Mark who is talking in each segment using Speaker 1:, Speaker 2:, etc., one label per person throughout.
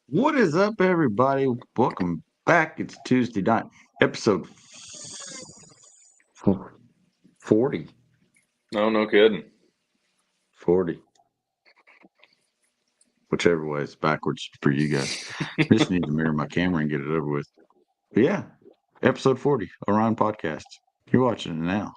Speaker 1: What is up, everybody? Welcome back. It's Tuesday night, episode 40.
Speaker 2: No, no kidding.
Speaker 1: 40. Whichever way it's backwards for you guys. I just need to mirror my camera and get it over with. But yeah, episode 40, Orion Podcast. You're watching it now.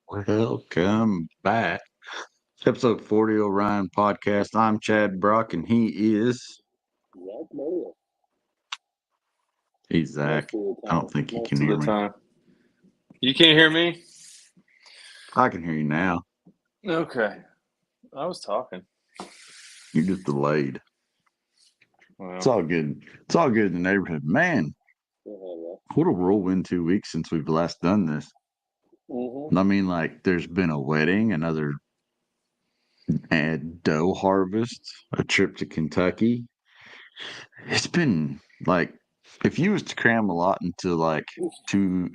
Speaker 1: Welcome back. Episode 40, Orion Podcast. I'm Chad Brock, and he is. He's Zach. I don't think he can
Speaker 2: Most of
Speaker 1: hear
Speaker 2: the
Speaker 1: me.
Speaker 2: time. You can't hear me?
Speaker 1: I can hear you now.
Speaker 2: Okay. I was talking.
Speaker 1: You're just delayed.
Speaker 2: Well,
Speaker 1: It's all good. It's all good in the neighborhood. Man, what a whirlwind 2 weeks since we've last done this. I mean, like, there's been a wedding, another doe harvest, a trip to Kentucky. It's been like, if you was to cram a lot into like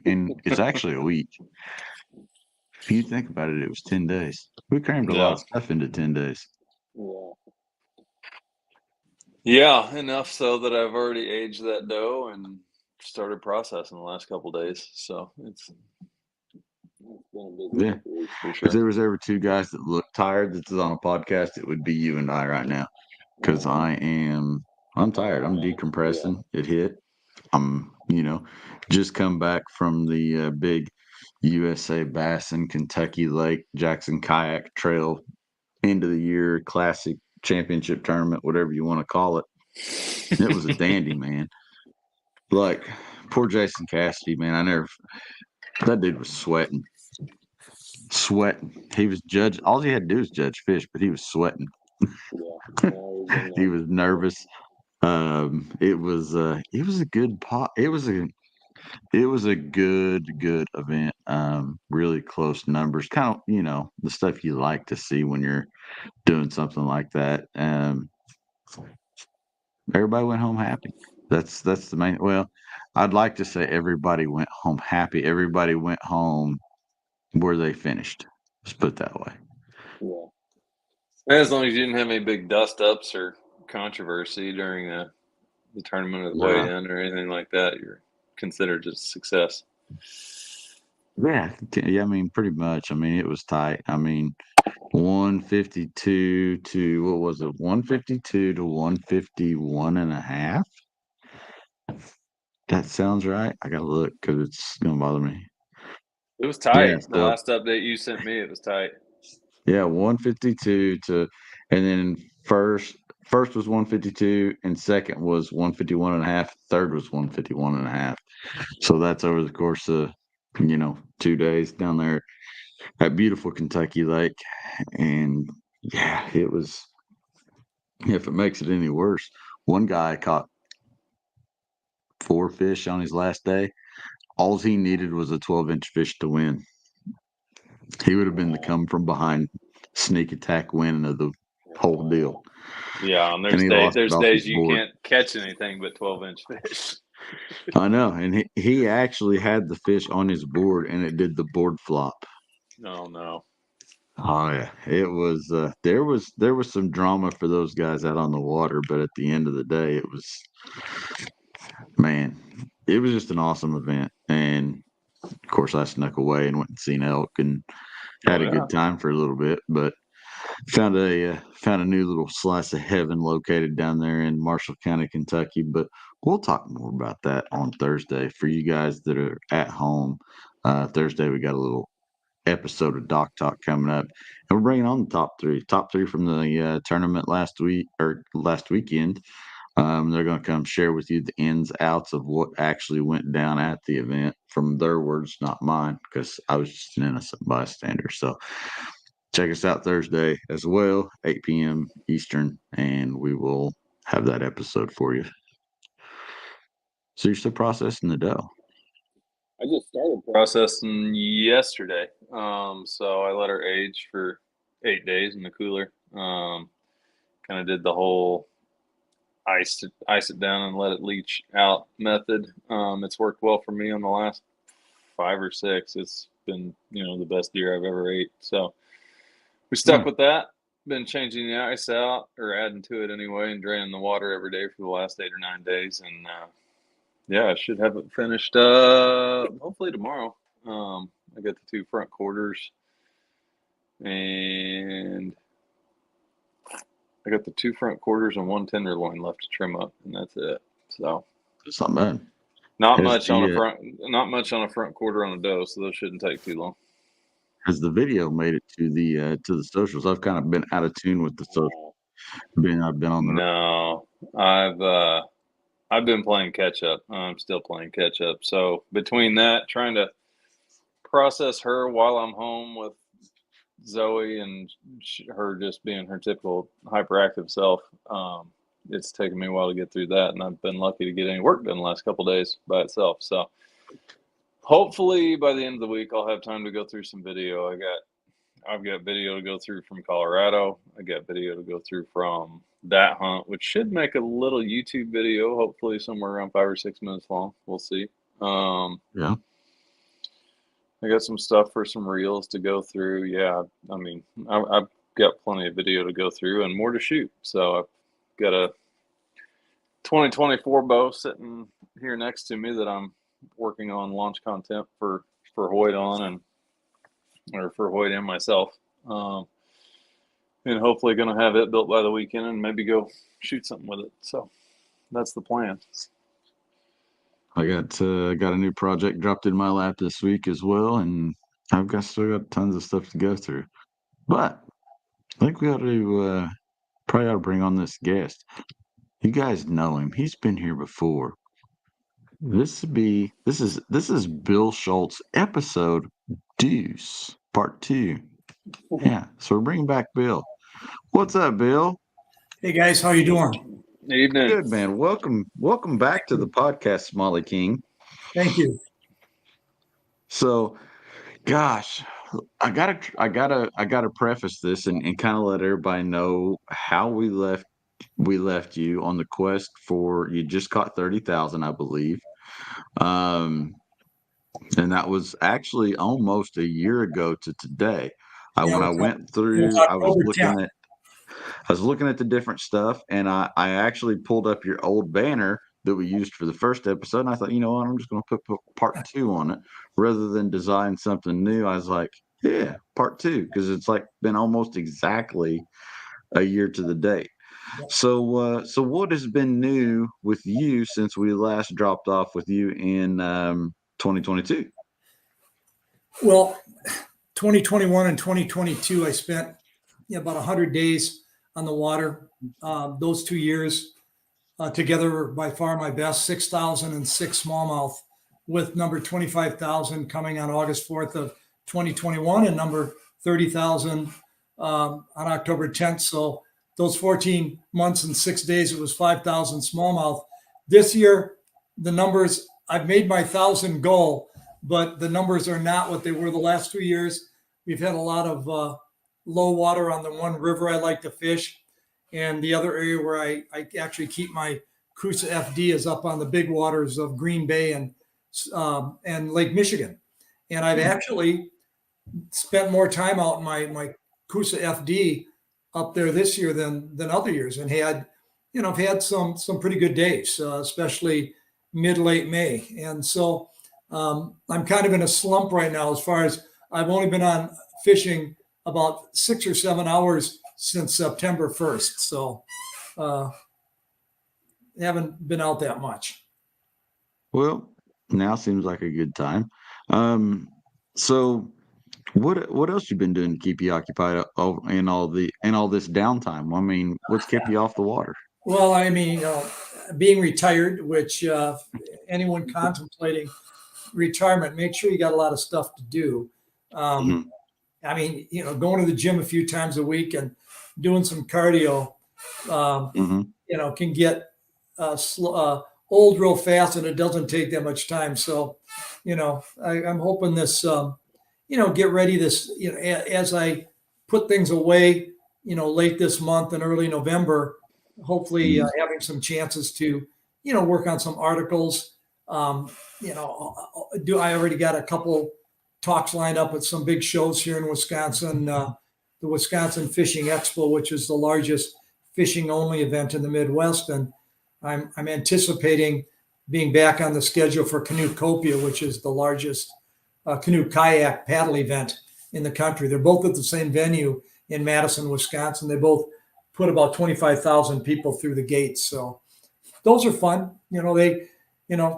Speaker 1: it's actually a week. If you think about it, it was 10 days. We crammed a lot
Speaker 2: yeah.
Speaker 1: of stuff into 10 days.
Speaker 2: Yeah, enough so that I've already aged that dough and started processing the last couple days. So it's been a busy
Speaker 1: Yeah.
Speaker 2: couple weeks for
Speaker 1: If
Speaker 2: sure.
Speaker 1: there was ever two guys that look tired that's on a podcast, it would be you and I right now. Because I'm tired. I'm decompressing. It hit. I'm, just come back from the big USA Bass in Kentucky Lake Jackson Kayak Trail end of the year classic championship tournament, whatever you want to call it. It was a dandy, man. Like poor Jason Cassidy, man. That dude was sweating. He was judge. All he had to do was judge fish, but he was sweating. He was nervous. It was a good pot. It was a good event. Really close numbers. Kind of, the stuff you like to see when you're doing something like that. Everybody went home happy. That's the main. Well, I'd like to say everybody went home happy. Everybody went home where they finished. Let's put it that way.
Speaker 2: As long as you didn't have any big dust ups or controversy during the tournament or the
Speaker 1: Yeah.
Speaker 2: weigh-in or anything like that, you're considered a success.
Speaker 1: Yeah. I mean, pretty much. I mean, it was tight. I mean, 152 to what was it? 152 to 151 and a half. That sounds right. I gotta look because it's gonna bother me.
Speaker 2: It was
Speaker 1: Yeah.
Speaker 2: tight. The
Speaker 1: So
Speaker 2: last update you sent me, it was tight.
Speaker 1: yeah, 152 to, and then first was 152, and second was 151 and a half. Third was 151 and a half. So that's over the course of 2 days down there at beautiful Kentucky Lake, and yeah, it was. If it makes it any worse, one guy caught 4 fish on his last day. All he needed was a 12-inch fish to win. He would have been the come from behind sneak attack win of the whole deal.
Speaker 2: Yeah, and
Speaker 1: And he lost it
Speaker 2: there's
Speaker 1: off his
Speaker 2: days you
Speaker 1: board.
Speaker 2: can't catch anything but 12-inch fish.
Speaker 1: I know. And he actually had the fish on his board and it did the board flop.
Speaker 2: Oh no.
Speaker 1: Oh yeah. It was there was some drama for those guys out on the water, but at the end of the day it was man, it was just an awesome event. And of course I snuck away and went and seen elk and
Speaker 2: Oh
Speaker 1: had a
Speaker 2: yeah.
Speaker 1: good time for a little bit. But found a new little slice of heaven located down there in Marshall County, Kentucky. But we'll talk more about that on Thursday for you guys that are at home. Thursday we got a little episode of Doc Talk coming up, and we're bringing on the top three from the tournament last weekend. They're going to come share with you the ins outs of what actually went down at the event from their words, not mine, because I was just an innocent bystander. So check us out Thursday as well, 8 p.m. Eastern, and we will have that episode for you. So you're still processing the dough.
Speaker 2: I just started processing yesterday. So I let her age for 8 days in the cooler. Kind of did the whole ice it down and let it leach out method. It's worked well for me on the last 5 or 6. It's been, the best deer I've ever ate. So we stuck with that. Been changing the ice out, or adding to it anyway, and draining the water every day for the last 8 or 9 days. And yeah, I should have it finished hopefully tomorrow. I got the 2 front quarters, and I got the 2 front quarters and 1 tenderloin left to trim up, and that's it. So
Speaker 1: it's not bad.
Speaker 2: Not much on a front quarter on a doe, so those shouldn't take too long.
Speaker 1: Has the video made it to the socials? I've kind of been out of tune with the social. I've been on the
Speaker 2: No, I've been playing catch up. I'm still playing catch up. So between that, trying to process her while I'm home with Zoe and her just being her typical hyperactive self, it's taken me a while to get through that, and I've been lucky to get any work done the last couple of days by itself. So hopefully by the end of the week, I'll have time to go through some video. I've got video to go through from Colorado. I got video to go through from that hunt, which should make a little YouTube video, hopefully somewhere around 5 or 6 minutes long. We'll see.
Speaker 1: Yeah.
Speaker 2: I got some stuff for some reels to go through. Yeah, I mean, I've got plenty of video to go through and more to shoot. So I've got a 2024 bow sitting here next to me that I'm working on launch content for Hoyt on, or for Hoyt and myself. And hopefully going to have it built by the weekend and maybe go shoot something with it. So that's the plan.
Speaker 1: I got a new project dropped in my lap this week as well, and I've still got tons of stuff to go through. But I think we ought to probably ought to bring on this guest. You guys know him. He's been here before. This is Bill Schultz, episode Deuce, part 2. Yeah, so we're bringing back Bill. What's up, Bill?
Speaker 3: Hey guys, how you doing?
Speaker 2: Evening.
Speaker 1: Good, man. Welcome back to the podcast, Smalley King.
Speaker 3: Thank you.
Speaker 1: So, gosh, I gotta preface this and kind of let everybody know how we left you on the quest for, you just caught 30,000, I believe. And that was actually almost a year ago to today. When I went through, I was looking at the different stuff, and I actually pulled up your old banner that we used for the first episode, and I thought, you know what, I'm just going to put part 2 on it rather than design something new. I was like, yeah, part 2, because it's like been almost exactly a year to the date. So what has been new with you since we last dropped off with you in 2022?
Speaker 3: Well, 2021 and 2022, I spent about 100 days on the water. Those 2 years together were by far my best. 6,006 smallmouth, with number 25,000 coming on August 4th of 2021, and number 30,000 on October 10th. So those 14 months and 6 days, it was 5,000 smallmouth. This year, the numbers, I've made my 1,000 goal, but the numbers are not what they were the last 2 years. We've had a lot of low water on the one river I like to fish. And the other area where I actually keep my Crusoe FD is up on the big waters of Green Bay and Lake Michigan. And I've actually spent more time out in my Crusoe FD up there this year than other years, and I've had some pretty good days, especially late May. And so I'm kind of in a slump right now, as far as I've only been on fishing about 6 or 7 hours since September 1st. So haven't been out that much.
Speaker 1: Well, now seems like a good time. So what else you been doing to keep you occupied in all this downtime? I mean, what's kept you off the water?
Speaker 3: Well, I mean, being retired, which anyone contemplating retirement, make sure you got a lot of stuff to do.
Speaker 1: Mhm.
Speaker 3: I mean, going to the gym a few times a week and doing some cardio,
Speaker 1: Mhm.
Speaker 3: can get old real fast, and it doesn't take that much time. So, I'm hoping this, get ready this, as I put things away, late this month and early November, hopefully
Speaker 1: Mhm.
Speaker 3: having some chances to, work on some articles. I already got a couple talks lined up at some big shows here in Wisconsin, the Wisconsin Fishing Expo, which is the largest fishing only event in the Midwest. And I'm anticipating being back on the schedule for Canoecopia, which is the largest canoe kayak paddle event in the country. They're both at the same venue in Madison, Wisconsin. They both put about 25,000 people through the gates. So those are fun.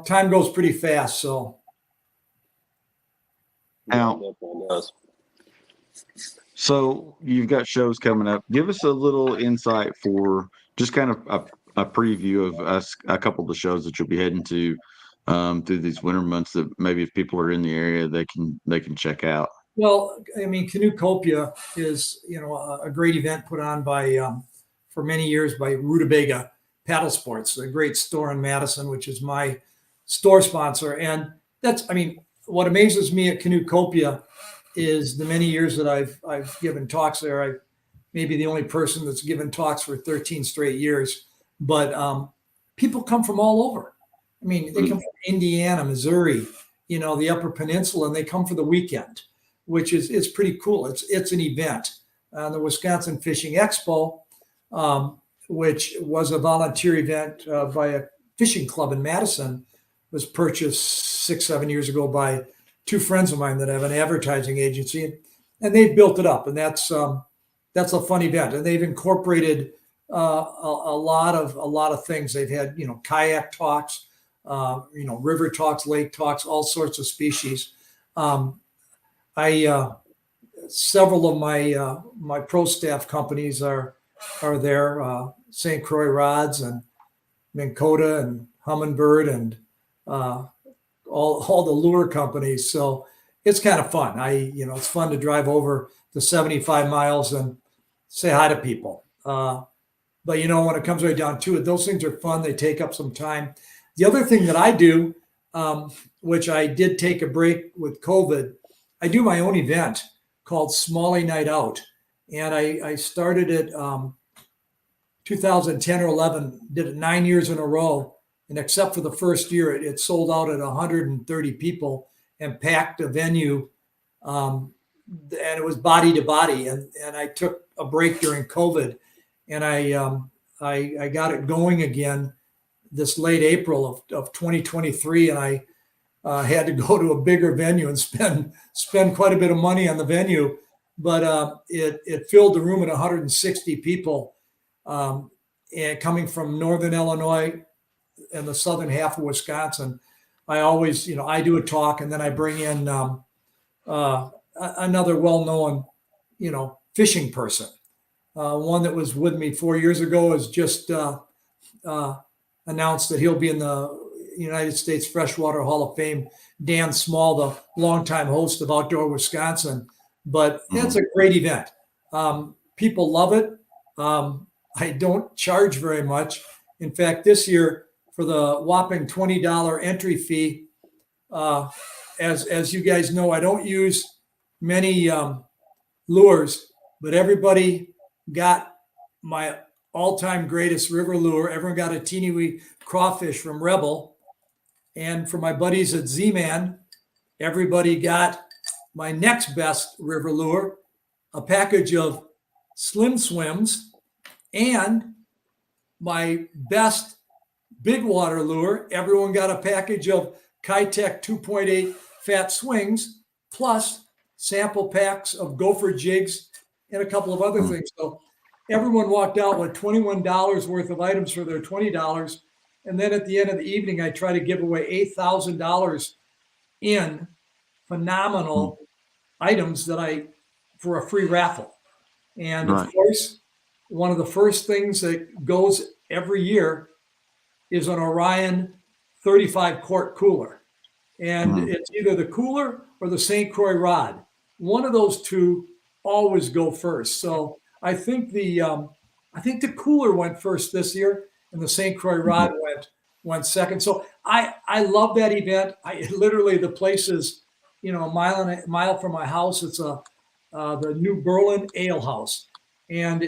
Speaker 3: Time goes pretty fast. So
Speaker 2: Yeah, it
Speaker 1: Now,
Speaker 2: definitely does.
Speaker 1: so you've got shows coming up. Give us a little insight for just kind of a preview of a couple of the shows that you'll be heading to through these winter months that maybe if people are in the area they can check out.
Speaker 3: Well, I mean, Canoecopia is, a great event put on by, for many years by Rutabaga Paddle Sports, a great store in Madison, which is my store sponsor. And what amazes me at Canoecopia is the many years that I've given talks there. I may be the only person that's given talks for 13 straight years, but people come from all over. I mean, they come from Indiana, Missouri, the Upper Peninsula, and they come for the weekend, which is pretty cool. It's an event. The Wisconsin Fishing Expo, which was a volunteer event by a fishing club in Madison, was purchased 6-7 years ago by two friends of mine that have an advertising agency, and they've built it up, and that's a fun event. And they've incorporated a lot of things. They've had kayak talks, river talks, lake talks, all sorts of species. I Several of my pro staff companies are there. St. Croix Rods and Minn Kota and Humminbird and all the lure companies. So it's kind of fun. It's fun to drive over the 75 miles and say hi to people. But when it comes right down to it, those things are fun. They take up some time. The other thing that I do, which I did take a break with COVID, I do my own event called Smalley Night Out. And I started it 2010 or 11, did it 9 years in a row. And except for the first year, it sold out at 130 people and packed a venue. And it was body to body. And I took a break during COVID, and I got it going again this late April of 2023. And I had to go to a bigger venue and spend quite a bit of money on the venue, but it filled the room at 160 people, and coming from northern Illinois and the southern half of Wisconsin. I always, I do a talk, and then I bring in another well-known, fishing person. One that was with me 4 years ago has just announced that he'll be in the United States Freshwater Hall of Fame. Dan Small, the longtime host of Outdoor Wisconsin. But it's a great event. People love it. I don't charge very much. In fact, this year, for the whopping $20 entry fee, as you guys know, I don't use many lures, but everybody got my all-time greatest river lure. Everyone got a teeny wee crawfish from Rebel. And for my buddies at Z-Man, everybody got my next best river lure, a package of Slim Swims, and my best big water lure. Everyone got a package of Kitech 2.8 fat swings, plus sample packs of gopher jigs and a couple of other things. So everyone walked out with $21 worth of items for their $20. And then at the end of the evening, I try to give away $8,000 in phenomenal items for a free raffle. And of
Speaker 1: Right.
Speaker 3: course, one of the first things that goes every year is an Orion 35 quart cooler. And it's either the cooler or the St. Croix rod. One of those two always go first. So I think the cooler went first this year, and the St. Croix rod went second. So I love that event. Literally the place is a mile from my house. It's the New Berlin Ale House, and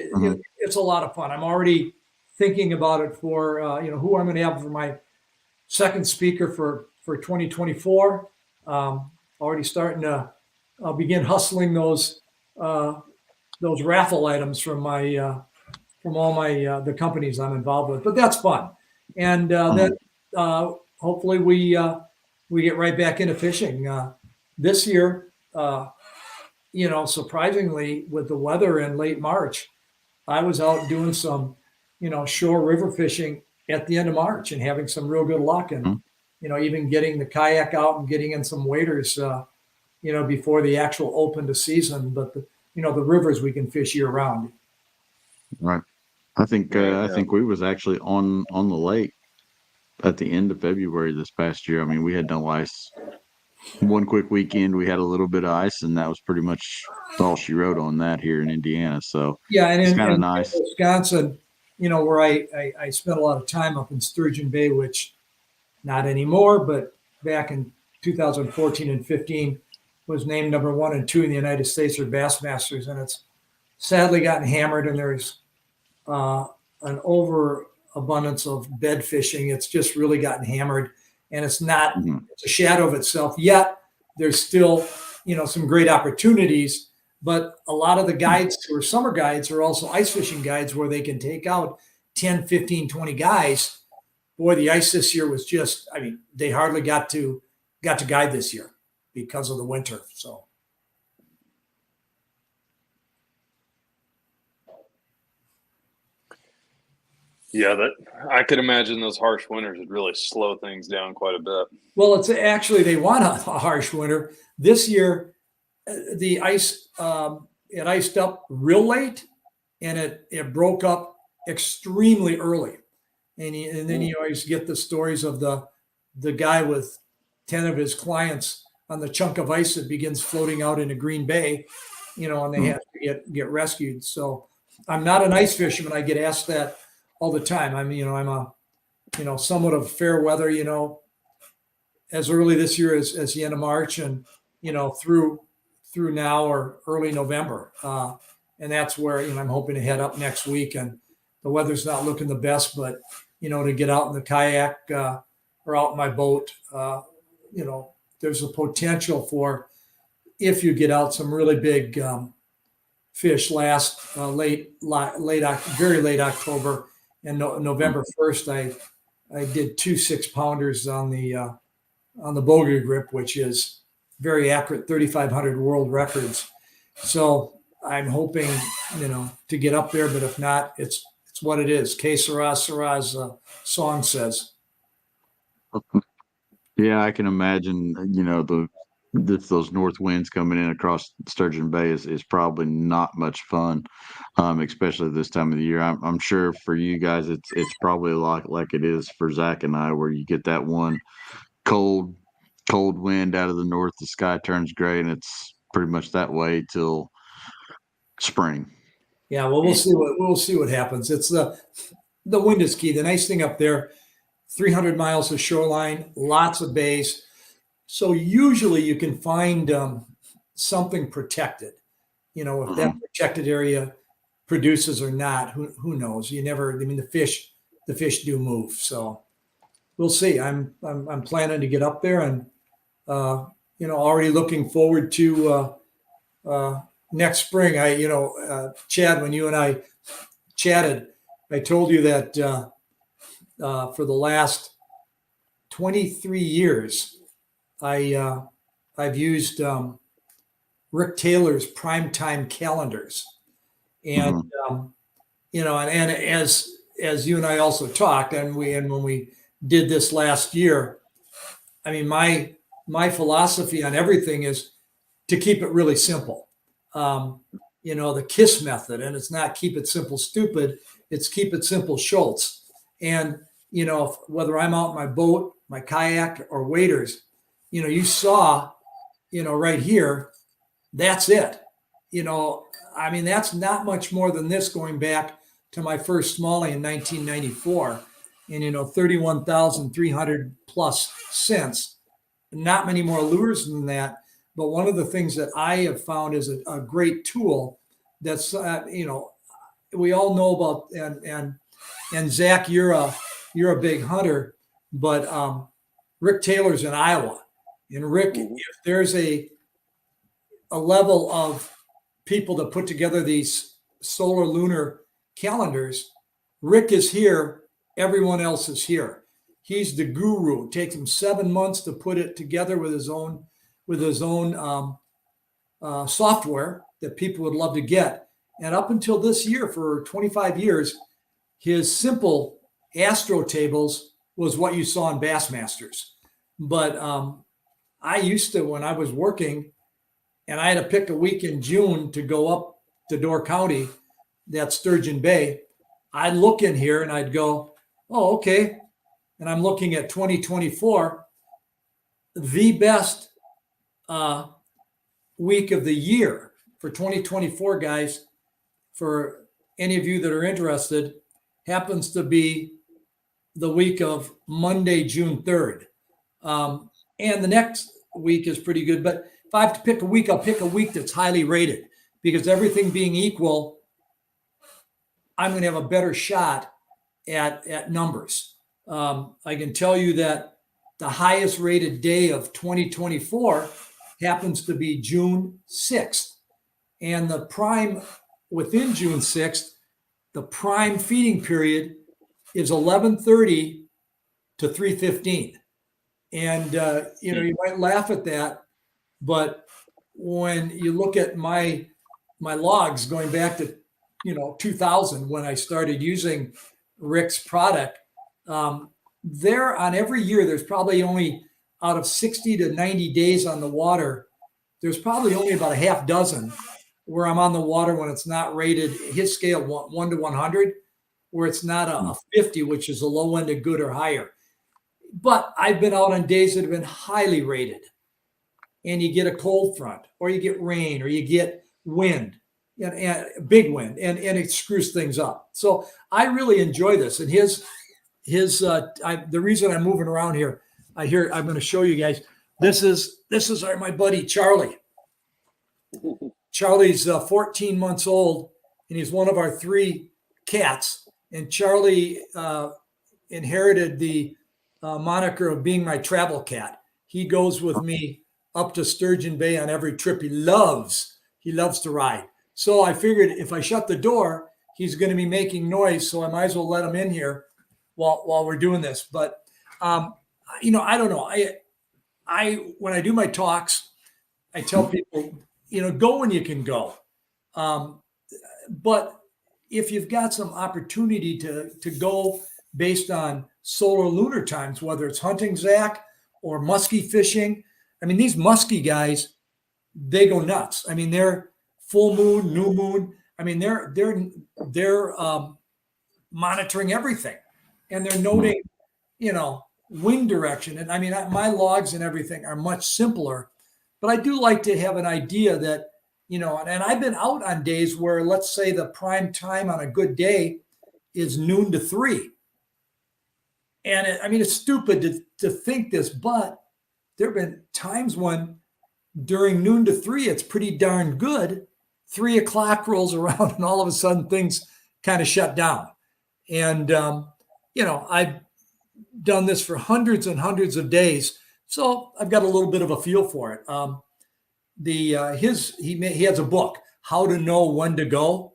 Speaker 3: it's a lot of fun. I'm already thinking about it for who I'm going to have for my second speaker for 2024. Already starting to begin hustling those raffle items from all my the companies I'm involved with. But that's fun, and then hopefully we get right back into fishing this year. Surprisingly, with the weather in late March, I was out doing some shore river fishing at the end of March and having some real good luck, and even getting the kayak out and getting in some waders before the actual open to season. But the rivers we can fish year round.
Speaker 1: Right. I think we was actually on the lake at the end of February this past year. I mean, we had no ice. One quick weekend we had a little bit of ice, and that was pretty much all she wrote on that here in Indiana. So
Speaker 3: yeah, and
Speaker 1: it's
Speaker 3: in
Speaker 1: kind of nice.
Speaker 3: Wisconsin, where I spent a lot of time up in Sturgeon Bay, which not anymore, but back in 2014 and 15 was named number 1 and 2 in the United States for Bassmasters, and it's sadly gotten hammered, and there's an overabundance of bed fishing. It's just really gotten hammered, and it's not it's a shadow of itself yet. There's still some great opportunities, but a lot of the guides who are summer guides are also ice fishing guides where they can take out 10, 15, 20 guys. Boy, the ice this year was just, they hardly got to guide this year because of the winter. So
Speaker 2: yeah, that I could imagine those harsh winters would really slow things down quite a bit.
Speaker 3: well, it's actually they want a harsh winter this year. The ice it iced up real late, and it broke up extremely early, and then you always get the stories of the guy with 10 of his clients on the chunk of ice that begins floating out into Green Bay, and they have to get rescued. So I'm not an ice fisherman. I get asked that all the time. I'm a somewhat of fair weather, as early this year as the end of March, and through now or early November, and that's where I'm hoping to head up next week. And the weather's not looking the best, but to get out in the kayak or out in my boat, there's a potential for, if you get out, some really big fish last very late October and November 1st. I did 2 6-pounders on the bogey grip, which is very accurate, 3,500 world records. So I'm hoping, to get up there, but if not, it's what it is. Que sera, sera's song says.
Speaker 1: Yeah, I can imagine, those north winds coming in across Sturgeon Bay is probably not much fun, especially this time of the year. I'm sure for you guys, it's probably a lot like it is for Zach and I, where you get that one cold wind out of the north, the sky turns gray, and it's pretty much that way till spring.
Speaker 3: Yeah, well, we'll see what happens. It's the wind is key. The nice thing up there, 300 miles of shoreline, lots of bays. So usually you can find something protected. If that protected area produces or not, who knows? You never. The fish do move. So we'll see. I'm planning to get up there, and already looking forward to next spring. Chad, when you and I chatted, I told you that for the last 23 years, I've used Rick Taylor's primetime calendars, and and as you and I also talked, and when we did this last year, I mean, my philosophy on everything is to keep it really simple. The KISS method, and it's not keep it simple, stupid. It's keep it simple, Schultz. And, whether I'm out in my boat, my kayak, or waders, you saw, right here, that's it. I mean, that's not much more than this going back to my first smallie in 1994 and, 31,300 plus cents. Not many more lures than that. But one of the things that I have found is a great tool that's, we all know about, and Zach, you're a big hunter, but Rick Taylor's in Iowa. And Rick, if there's a level of people that put together these solar lunar calendars, Rick is here, everyone else is here. He's the guru. It takes him 7 months to put it together with his own software that people would love to get. And up until this year, for 25 years, his simple astro tables was what you saw in Bassmasters. But I used to, when I was working, and I had to pick a week in June to go up to Door County, that's Sturgeon Bay, I'd look in here and I'd go, oh, okay. And I'm looking at 2024, the best week of the year for 2024, guys, for any of you that are interested, happens to be the week of Monday, June 3rd. And the next week is pretty good. But if I have to pick a week, I'll pick a week that's highly rated, because everything being equal, I'm going to have a better shot at numbers. I can tell you that the highest rated day of 2024 happens to be June 6th. And the prime within June 6th, the prime feeding period is 11:30 to 3:15. And, you might laugh at that, but when you look at my logs going back to, 2000, when I started using Rick's product, there on every year, there's probably only out of 60 to 90 days on the water, there's probably only about a half dozen where I'm on the water when it's not rated, his scale 1 to 100, where it's not a 50, which is a low end of good or higher. But I've been out on days that have been highly rated, and you get a cold front, or you get rain, or you get wind, and big wind, and it screws things up. So I really enjoy this. And the reason I'm moving around here, I'm going to show you guys. This is my buddy Charlie. Charlie's 14 months old, and he's one of our 3 cats. And Charlie inherited the moniker of being my travel cat. He goes with me up to Sturgeon Bay on every trip. He loves to ride. So I figured if I shut the door, he's going to be making noise. So I might as well let him in here while we're doing this. But I don't know. I when I do my talks, I tell people, go when you can go. But if you've got some opportunity to go based on solar lunar times, whether it's hunting, Zach, or muskie fishing, I mean, these muskie guys, they go nuts. I mean, they're full moon, new moon. I mean, they're monitoring everything, and they're noting, wind direction. And I mean, my logs and everything are much simpler, but I do like to have an idea that, and I've been out on days where, let's say, the prime time on a good day is noon to 3. And it's stupid to think this, but there have been times when during noon to 3, it's pretty darn good. 3 o'clock rolls around and all of a sudden things kind of shut down. And, I've done this for hundreds and hundreds of days. So I've got a little bit of a feel for it. He has a book, How to Know When to Go.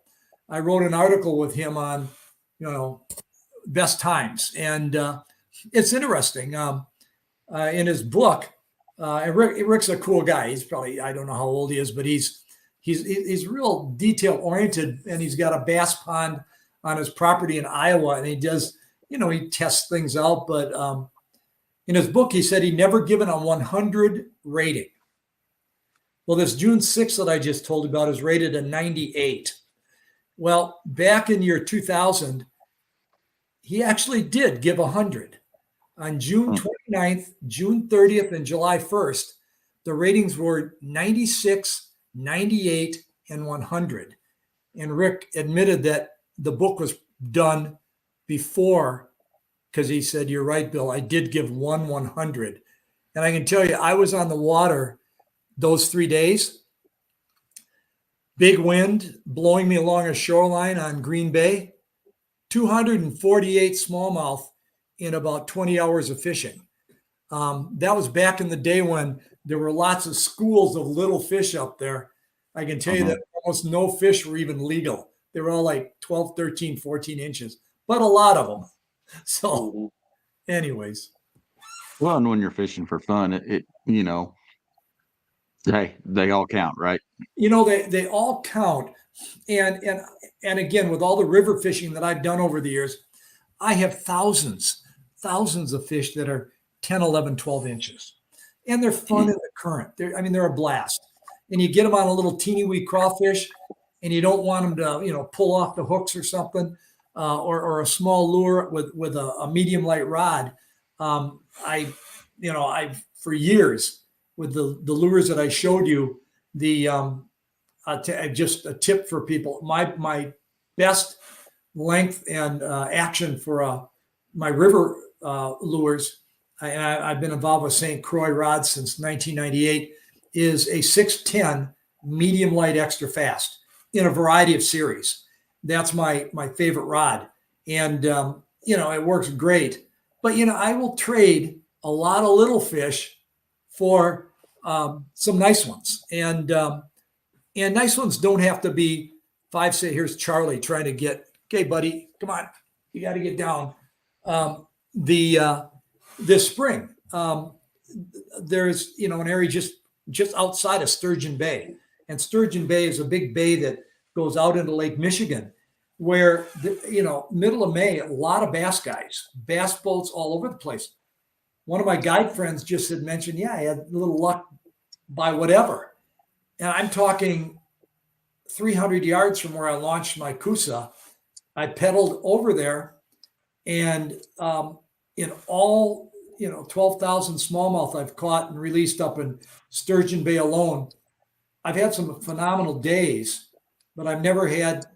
Speaker 3: I wrote an article with him on, best times. And it's interesting. In his book, and Rick's a cool guy. He's probably, I don't know how old he is, but he's real detail oriented, and he's got a bass pond on his property in Iowa, and he does, he tests things out. But in his book, he said he'd never given a 100 rating. Well, this June 6th that I just told you about is rated a 98. Well, back in year 2000, he actually did give 100. On June 29th, June 30th, and July 1st, the ratings were 96, 98, and 100. And Rick admitted that the book was done before, because he said, "You're right, Bill, I did give 100. And I can tell you, I was on the water those 3 days. Big wind blowing me along a shoreline on Green Bay, 248 smallmouth in about 20 hours of fishing. That was back in the day when there were lots of schools of little fish up there. I can tell you that almost no fish were even legal. They were all like 12, 13, 14 inches, but a lot of them. So anyways.
Speaker 1: Well, and when you're fishing for fun, hey, they all count, right?
Speaker 3: They all count. And again, with all the river fishing that I've done over the years, I have thousands of fish that are 10, 11, 12 inches. And they're fun in the current. They're a blast. And you get them on a little teeny wee crawfish, and you don't want them to, pull off the hooks or something, or a small lure with a medium light rod. I've for years with the lures that I showed you, just a tip for people. My best length and action for my river lures, and I've been involved with St. Croix rods since 1998, is a 610 medium light extra fast in a variety of series. That's my favorite rod. And, it works great. But, I will trade a lot of little fish for some nice ones. And nice ones don't have to be 5. Say, here's Charlie trying to get, okay, buddy, come on, you got to get down. This spring, there's, an area just outside of Sturgeon Bay. And Sturgeon Bay is a big bay that goes out into Lake Michigan, where, middle of May, a lot of bass guys, bass boats all over the place. One of my guide friends just had mentioned, yeah, I had a little luck by whatever. And I'm talking 300 yards from where I launched my Coosa. I pedaled over there, and in all, 12,000 smallmouth I've caught and released up in Sturgeon Bay alone, I've had some phenomenal days, but I've never had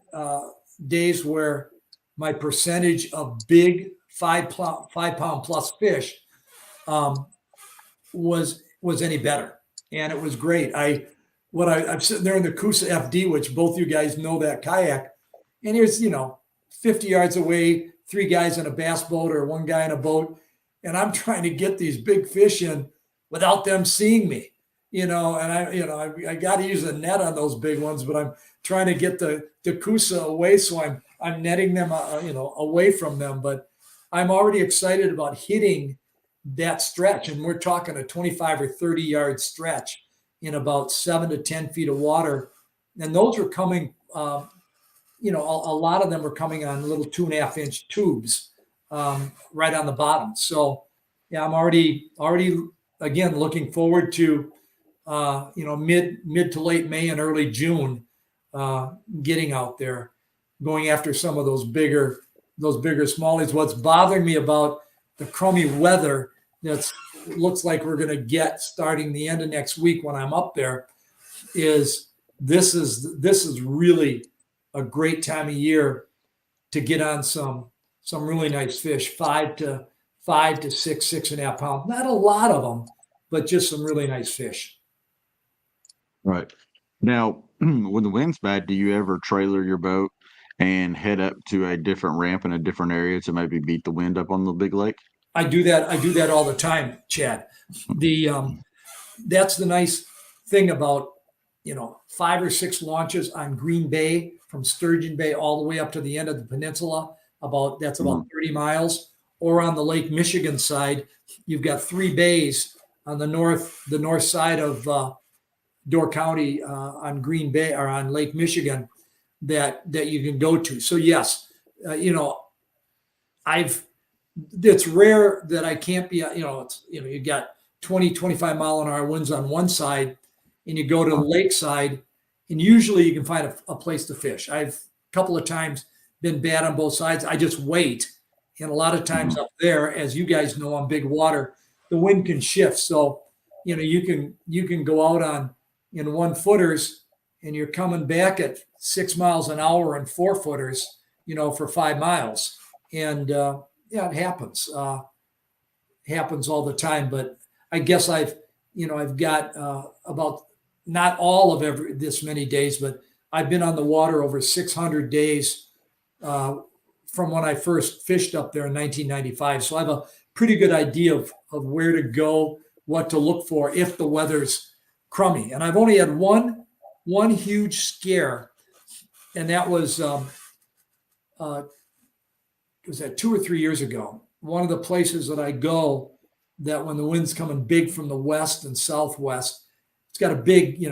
Speaker 3: days where my percentage of big 5 pound plus fish was any better. And it was great. I'm sitting there in the Coosa FD, which both you guys know that kayak, and here's, 50 yards away, 3 guys in a bass boat or 1 guy in a boat. And I'm trying to get these big fish in without them seeing me, and I got to use a net on those big ones, but I'm trying to get the Coosa away. So I'm netting them, away from them, but I'm already excited about hitting that stretch. And we're talking a 25 or 30 yard stretch in about 7 to 10 feet of water. And those are coming, a lot of them are coming on little 2.5 inch tubes, right on the bottom. So yeah, I'm already again, looking forward to, mid to late May and early June, getting out there, going after some of those bigger smallies. What's bothering me about the crummy weather that looks like we're going to get starting the end of next week when I'm up there is this is really a great time of year to get on some really nice fish, 5 to 6, 6.5 pounds. Not a lot of them, but just some really nice fish.
Speaker 1: Right. Now, when the wind's bad, do you ever trailer your boat and head up to a different ramp in a different area to maybe beat the wind up on the big lake?
Speaker 3: I do that all the time, Chad. That's the nice thing about, 5 or 6 launches on Green Bay from Sturgeon Bay all the way up to the end of the peninsula. That's about 30 miles. Or on the Lake Michigan side, you've got 3 bays on the north side of Door County, on Green Bay or on Lake Michigan that you can go to. So yes, you know, it's rare that I can't be, you got 20, 25 mile an hour winds on one side and you go to the lakeside and usually you can find a place to fish. I've a couple of times been bad on both sides. I just wait. And a lot of times up there, as you guys know, on big water, the wind can shift. So, you can go out on in 1-footers and you're coming back at 6 miles an hour and 4-footers, for 5 miles. And, yeah, it happens. Happens all the time. But I guess I've got about not all of this many days, but I've been on the water over 600 days from when I first fished up there in 1995. So I have a pretty good idea of where to go, what to look for if the weather's crummy. And I've only had one huge scare, and that was that 2 or 3 years ago. One of the places that I go, that when the wind's coming big from the west and southwest, it's got a big,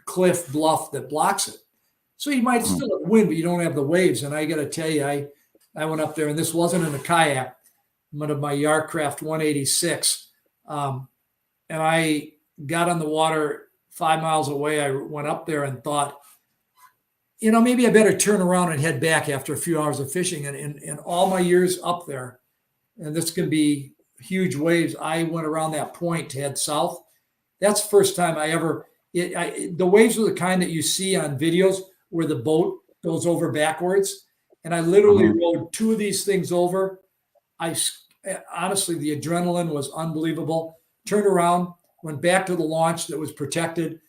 Speaker 3: cliff bluff that blocks it. So you might still have wind, but you don't have the waves. And I got to tell you, I went up there, and this wasn't in a kayak, one of my Yarcraft 186. And I got on the water 5 miles away. I went up there and thought, maybe I better turn around and head back after a few hours of fishing. And in all my years up there, and this can be huge waves, I went around that point to head south. That's the first time I ever, the waves are the kind that you see on videos where the boat goes over backwards. And I literally rode 2 of these things over. Honestly, the adrenaline was unbelievable. Turned around, went back to the launch that was protected,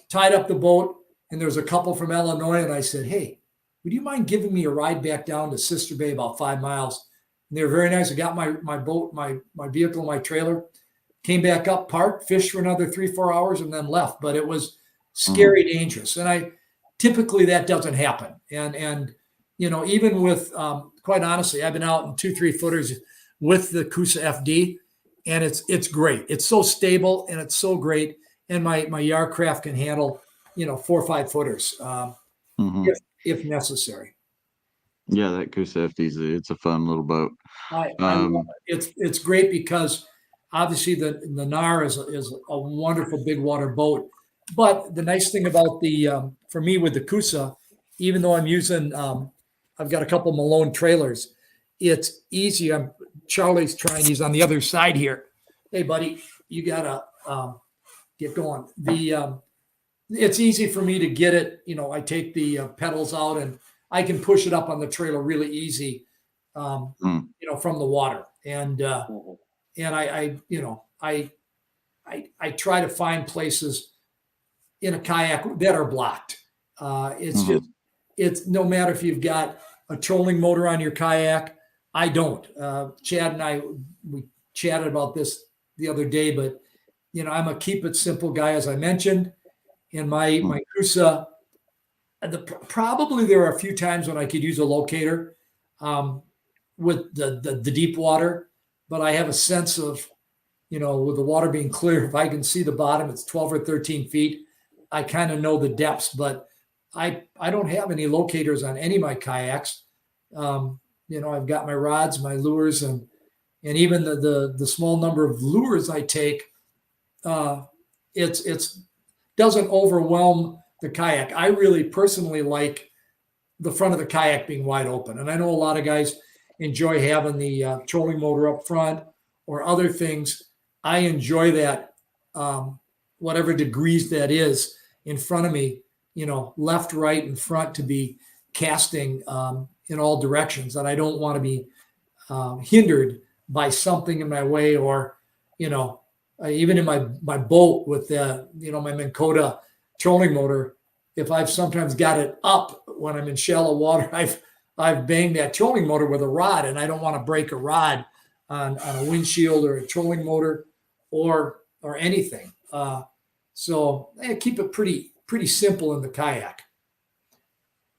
Speaker 3: tied up the boat, and there was a couple from Illinois, and I said, "Hey, would you mind giving me a ride back down to Sister Bay, about 5 miles?" And they were very nice. I got my boat, my vehicle, my trailer, came back up, parked, fished for another 3-4 hours, and then left. But it was scary, dangerous, and typically that doesn't happen. And even with quite honestly, I've been out in 2-3 footers with the Coosa FD, and it's great. It's so stable and it's so great. And my Yarcraft can handle 4 or 5 footers if necessary.
Speaker 1: Yeah, that Coosa FD it's a fun little boat.
Speaker 3: I love it. It's great because obviously the NAR is a wonderful big water boat. But the nice thing about for me with the Coosa, even though I'm using, I've got a couple Malone trailers, it's easy. Charlie's trying. He's on the other side here. Hey, buddy, you gotta get going. It's easy for me to get it. I take the pedals out and I can push it up on the trailer really easy. From the water, and I try to find places in a kayak that are blocked. It's no matter if you've got a trolling motor on your kayak. I don't. Chad and I, we chatted about this the other day, but I'm a keep it simple guy, as I mentioned. In my Cruza, probably there are a few times when I could use a locator with the deep water, but I have a sense of, with the water being clear, if I can see the bottom, it's 12 or 13 feet. I kind of know the depths, but I don't have any locators on any of my kayaks. I've got my rods, my lures, and even the small number of lures I take, it's doesn't overwhelm the kayak. I really personally like the front of the kayak being wide open. And I know a lot of guys enjoy having the trolling motor up front or other things. I enjoy that, whatever degrees that is in front of me, left, right, and front, to be casting in all directions. And I don't want to be hindered by something in my way, or, even in my boat with the, my Minn Kota trolling motor, if I've sometimes got it up when I'm in shallow water, I've banged that trolling motor with a rod, and I don't want to break a rod on a windshield or a trolling motor or anything. So I keep it pretty simple in the kayak.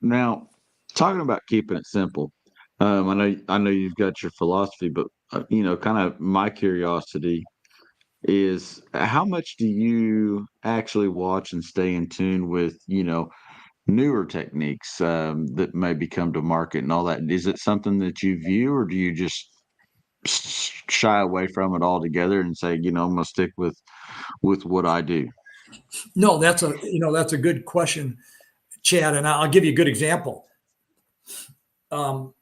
Speaker 1: Now, talking about keeping it simple, I know you've got your philosophy, but kind of my curiosity is, how much do you actually watch and stay in tune with, newer techniques that maybe come to market and all that. Is it something that you view, or do you just shy away from it altogether and say, I'm going to stick with what I do?
Speaker 3: No, that's a good question, Chad, and I'll give you a good example. And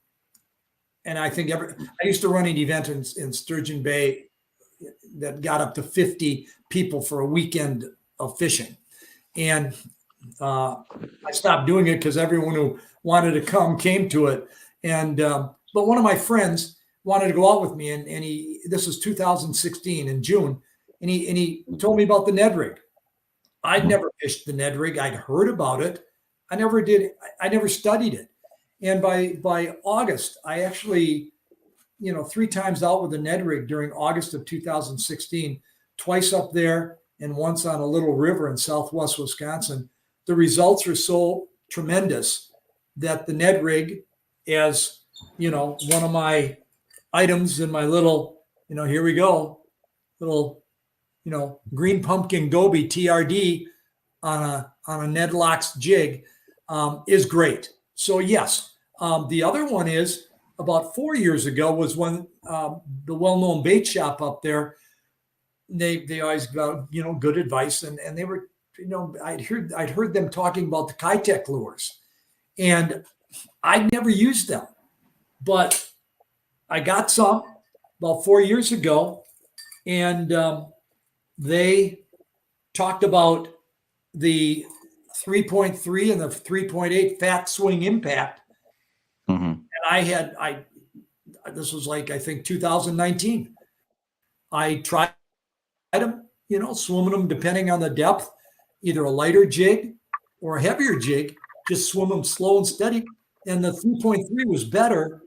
Speaker 3: I think I used to run an event in Sturgeon Bay that got up to 50 people for a weekend of fishing. And I stopped doing it because everyone who wanted to come came to it. And but one of my friends wanted to go out with me, and this was 2016 in June, and he told me about the Ned rig. I'd never fished the Ned rig. I'd heard about it. I never did. I never studied it. And by August, I actually, 3 times out with the Ned rig during August of 2016, twice up there and once on a little river in southwest Wisconsin. The results are so tremendous that the Ned rig, as one of my items in my little, here we go, little, green pumpkin goby TRD on a Ned Locks jig, is great. So yes, the other one is about 4 years ago was when the well-known bait shop up there, they always got good advice, and they were I'd heard them talking about the Kayak lures, and I'd never used them, but I got some about 4 years ago, and they talked about the 3.3 and the 3.8 fat swing impact.
Speaker 1: Mm-hmm.
Speaker 3: And this was like, I think 2019. I tried them, swimming them depending on the depth, either a lighter jig or a heavier jig, just swim them slow and steady. And the 3.3 was better.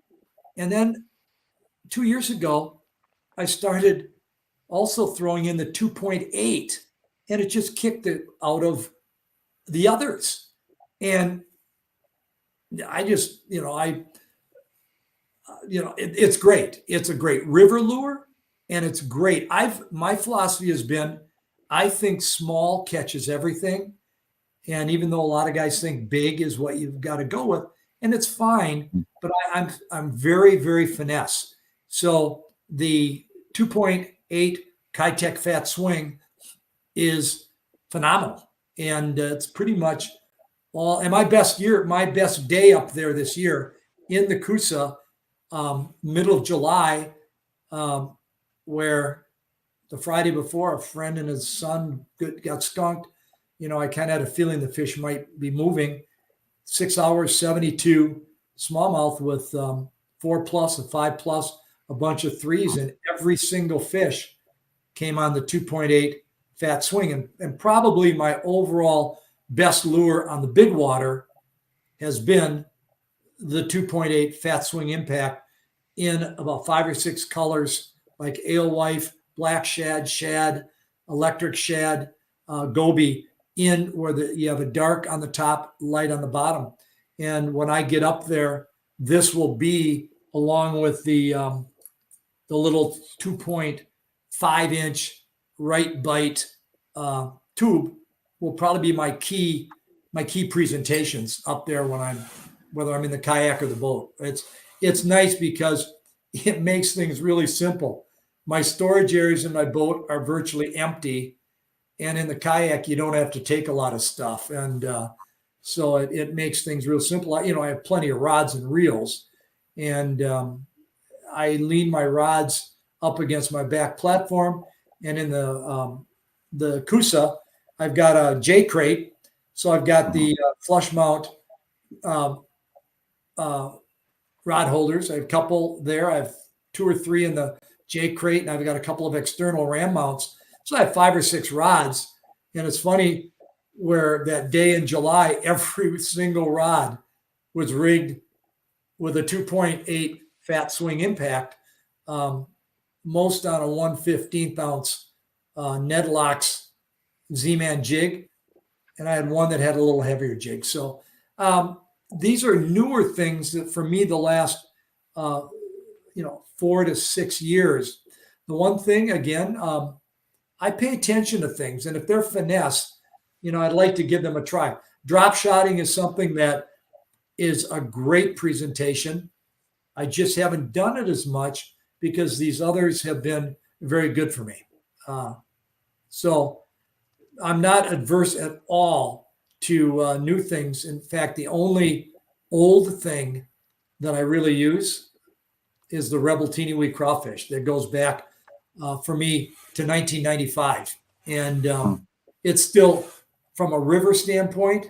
Speaker 3: And then 2 years ago, I started also throwing in the 2.8, and it just kicked it out of the others. And I just, it's great. It's a great river lure, and it's great. My philosophy has been, I think small catches everything. And even though a lot of guys think big is what you've got to go with, and it's fine, but I'm very, very finesse. So the 2.8 Kayak fat swing is phenomenal. And it's pretty much all, and my best day up there this year in the Coosa, middle of July, where the Friday before a friend and his son got skunked. I kind of had a feeling the fish might be moving. 6 hours, 72 smallmouth with 4+ and 5+, a bunch of 3s, and every single fish came on the 2.8 fat swing. And probably my overall best lure on the big water has been the 2.8 fat swing impact in about 5 or 6 colors, like alewife, black shad, electric shad, goby, in where you have a dark on the top, light on the bottom. And when I get up there, this will be, along with the little 2.5-inch right bite tube, will probably be my key presentations up there whether I'm in the kayak or the boat. It's nice because it makes things really simple. My storage areas in my boat are virtually empty, and in the kayak you don't have to take a lot of stuff, and so it makes things real simple. I have plenty of rods and reels, and I lean my rods up against my back platform, and in the Coosa, I've got a J crate, so I've got the flush mount rod holders. I have a couple there. I have 2 or 3 in the J crate, and I've got a couple of external ram mounts. So I have 5 or 6 rods. And it's funny, where that day in July, every single rod was rigged with a 2.8 fat swing impact, most on a 1/15 ounce Ned Locks Z-Man jig. And I had one that had a little heavier jig. So these are newer things that for me, the last 4 to 6 years. The one thing, again, I pay attention to things, and if they're finesse, I'd like to give them a try. Drop shotting is something that is a great presentation. I just haven't done it as much because these others have been very good for me. So I'm not adverse at all to new things. In fact, the only old thing that I really use is the Rebel Teeny Wee Crawfish that goes back for me to 1995. And it's still, from a river standpoint,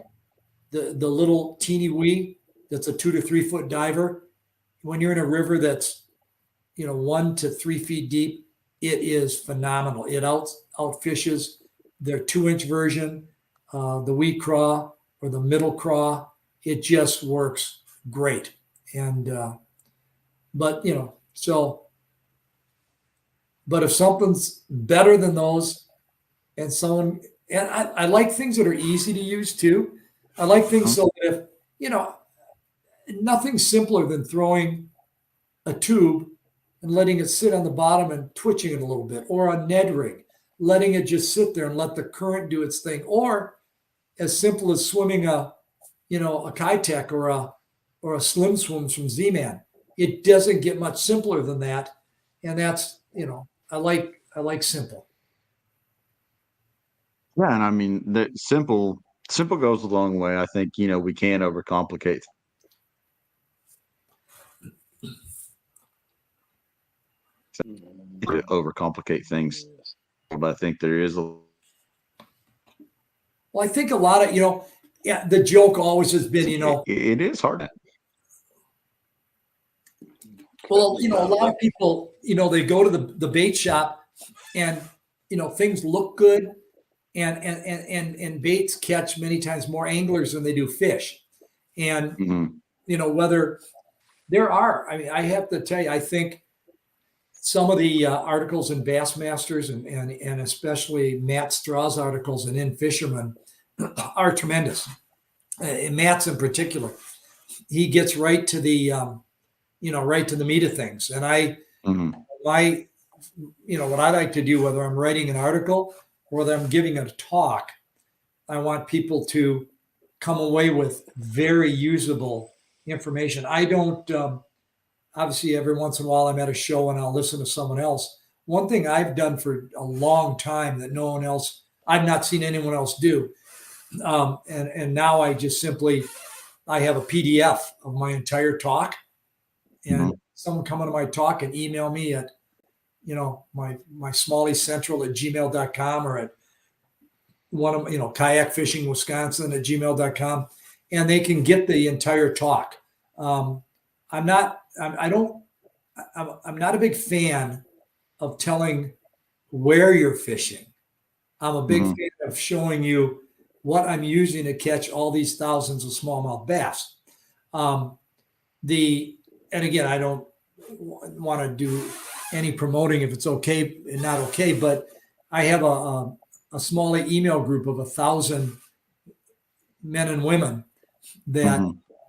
Speaker 3: the little teeny wee that's a 2 to 3 foot diver. When you're in a river that's 1 to 3 feet deep, it is phenomenal. It outfishes their 2-inch version, the wee craw or the middle craw. It just works great. And but if something's better than those, and I like things that are easy to use too. I like things so that if nothing's simpler than throwing a tube and letting it sit on the bottom and twitching it a little bit, or a Ned rig, letting it just sit there and let the current do its thing, or as simple as swimming a Kayak or a slim swims from Z-Man. It doesn't get much simpler than that, and that's I like simple.
Speaker 1: Yeah, and I mean the simple goes a long way. I think we can't overcomplicate things, but I think there is a.
Speaker 3: Well, I think a lot of the joke always has been
Speaker 1: it is hard.
Speaker 3: Well, a lot of people they go to the bait shop and things look good, and baits catch many times more anglers than they do fish, and whether there are, I have to tell you, I think some of the articles in Bassmasters and especially Matt Straw's articles in In Fisherman are tremendous. And Matt's in particular, he gets right to the right to the meat of things. And what I like to do, whether I'm writing an article or whether I'm giving a talk, I want people to come away with very usable information. I don't, obviously every once in a while I'm at a show and I'll listen to someone else. One thing I've done for a long time that no one else, I've not seen anyone else do. And now I just simply, I have a PDF of my entire talk, and someone come into my talk and email me at, my smalleycentral@gmail.com or at one of, Kayak Fishing Wisconsin @gmail.com, and they can get the entire talk. I'm not a big fan of telling where you're fishing. I'm a big fan of showing you what I'm using to catch all these thousands of smallmouth bass. And again, I don't want to do any promoting if it's okay and not okay, but I have a Smalley email group of 1,000 men and women that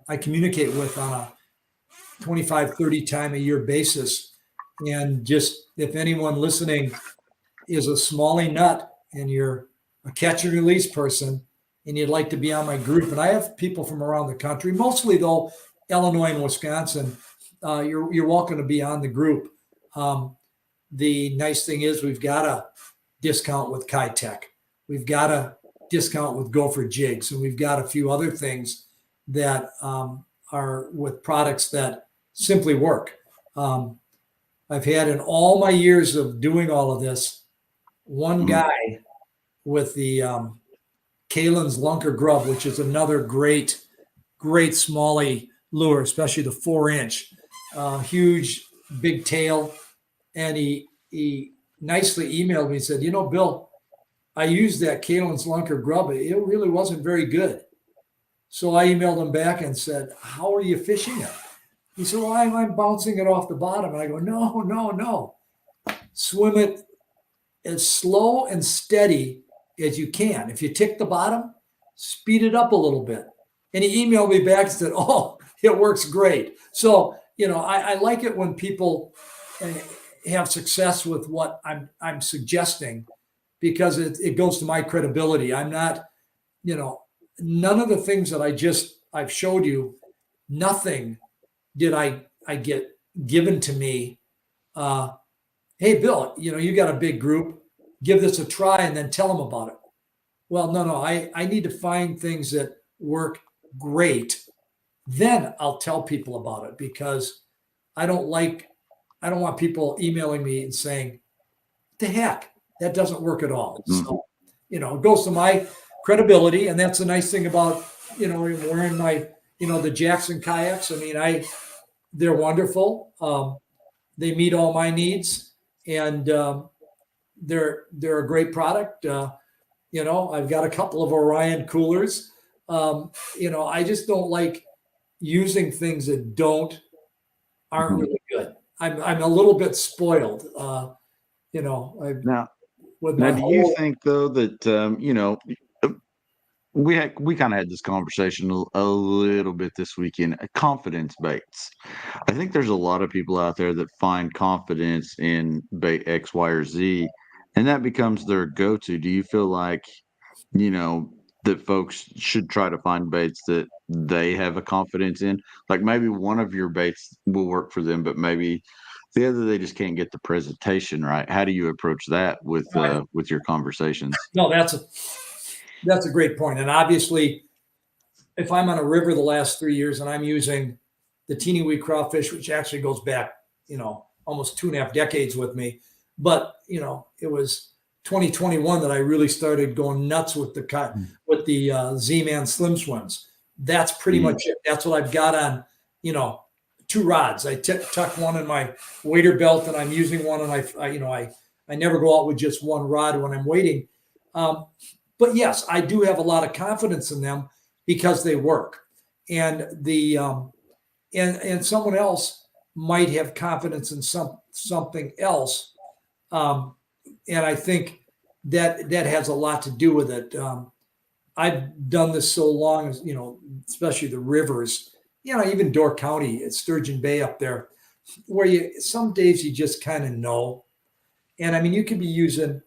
Speaker 3: I communicate with on a 25, 30 time a year basis. And just, if anyone listening is a Smalley nut and you're a catch and release person and you'd like to be on my group, and I have people from around the country, mostly though Illinois and Wisconsin, you're welcome to be on the group. The nice thing is we've got a discount with Kayak. We've got a discount with Gopher Jigs, and we've got a few other things that are with products that simply work. I've had, in all my years of doing all of this, one guy with the Kalen's Lunker Grub, which is another great Smalley lure, especially the 4-inch, huge, big tail. And he nicely emailed me and said, Bill, I used that Kalen's Lunker Grub. It really wasn't very good. So I emailed him back and said, how are you fishing it? He said, well, I'm bouncing it off the bottom. And I go, no. Swim it as slow and steady as you can. If you tick the bottom, speed it up a little bit. And he emailed me back and said, oh, it works great. So, I like it when people have success with what I'm suggesting, because it goes to my credibility. I'm not, none of the things that I've showed you, nothing did I get given to me. Hey, Bill, you got a big group, give this a try and then tell them about it. Well, no, I need to find things that work great. Then I'll tell people about it, because I don't want people emailing me and saying, the heck, that doesn't work at all.
Speaker 1: Mm.
Speaker 3: So, it goes to my credibility. And that's the nice thing about, wearing my, the Jackson kayaks. I mean, they're wonderful. They meet all my needs, and they're a great product. I've got a couple of Orion coolers. I just don't like using things that aren't really good. I'm a little bit spoiled.
Speaker 1: Now,
Speaker 3: with
Speaker 1: now,
Speaker 3: my
Speaker 1: do you
Speaker 3: whole,
Speaker 1: think though that we kind of had this conversation a little bit this weekend? Confidence baits. I think there's a lot of people out there that find confidence in bait X, Y, or Z, and that becomes their go-to. Do you feel like that folks should try to find baits that they have a confidence in? Like maybe one of your baits will work for them, but maybe the other they just can't get the presentation right. How do you approach that with your conversations?
Speaker 3: no, that's a great point. And obviously, if I'm on a river the last 3 years and I'm using the teeny wee crawfish, which actually goes back, almost 2.5 decades with me, but it was 2021 that I really started going nuts with the Z-Man Slim Swims. That's pretty much it. That's what I've got on, 2 rods. I tuck one in my wader belt, and I'm using one, and I never go out with just one rod when I'm wading. But yes, I do have a lot of confidence in them because they work. And and someone else might have confidence in something else. And I think that has a lot to do with it. I've done this so long, as especially the rivers, even Door County at Sturgeon Bay up there, where some days you just kind of know. And I mean, you could be using,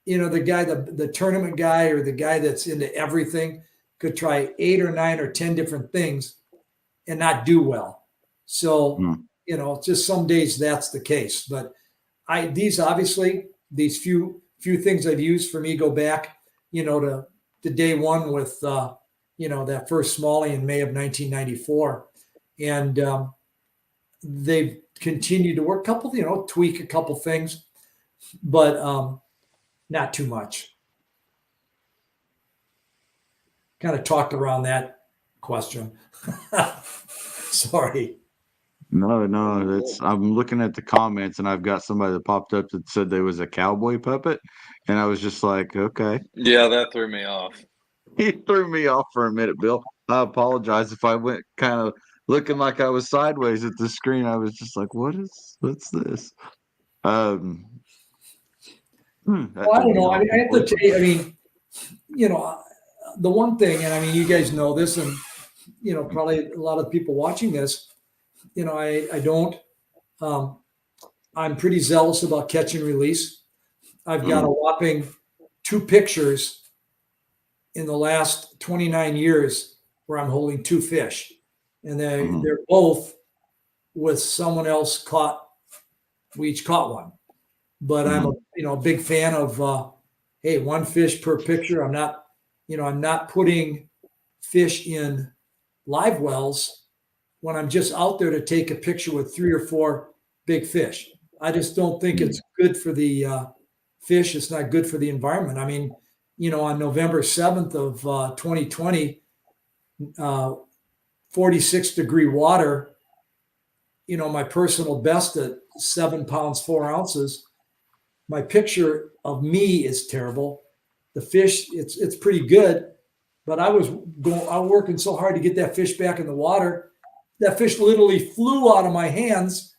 Speaker 3: the guy, the tournament guy, or the guy that's into everything could try 8 or 9 or 10 different things and not do well. So, just some days that's the case. But these few things I've used for me go back, to day one with, that first Smalley in May of 1994. And they've continued to work, tweak a couple things, but not too much. Kind of talked around that question. Sorry.
Speaker 1: No, I'm looking at the comments, and I've got somebody that popped up that said there was a cowboy puppet, and I was just like, okay.
Speaker 2: Yeah, that threw me off.
Speaker 1: He threw me off for a minute, Bill. I apologize if I went kind of looking like I was sideways at the screen. I was just like, what's this?
Speaker 3: Well, I don't know. I have to tell you, I mean, the one thing, and I mean, you guys know this, and, probably a lot of people watching this, I don't, I'm pretty zealous about catch and release. I've got a whopping 2 pictures in the last 29 years where I'm holding 2 fish, and they're both with someone else caught. We each caught one, but I'm a big fan of, hey, 1 fish per picture. I'm not putting fish in live wells when I'm just out there to take a picture with 3 or 4 big fish. I just don't think it's good for the fish. It's not good for the environment. I mean, on November 7th of 2020, 46-degree water, my personal best at 7 pounds, 4 ounces. My picture of me is terrible. The fish, it's pretty good, but I was working so hard to get that fish back in the water. That fish literally flew out of my hands.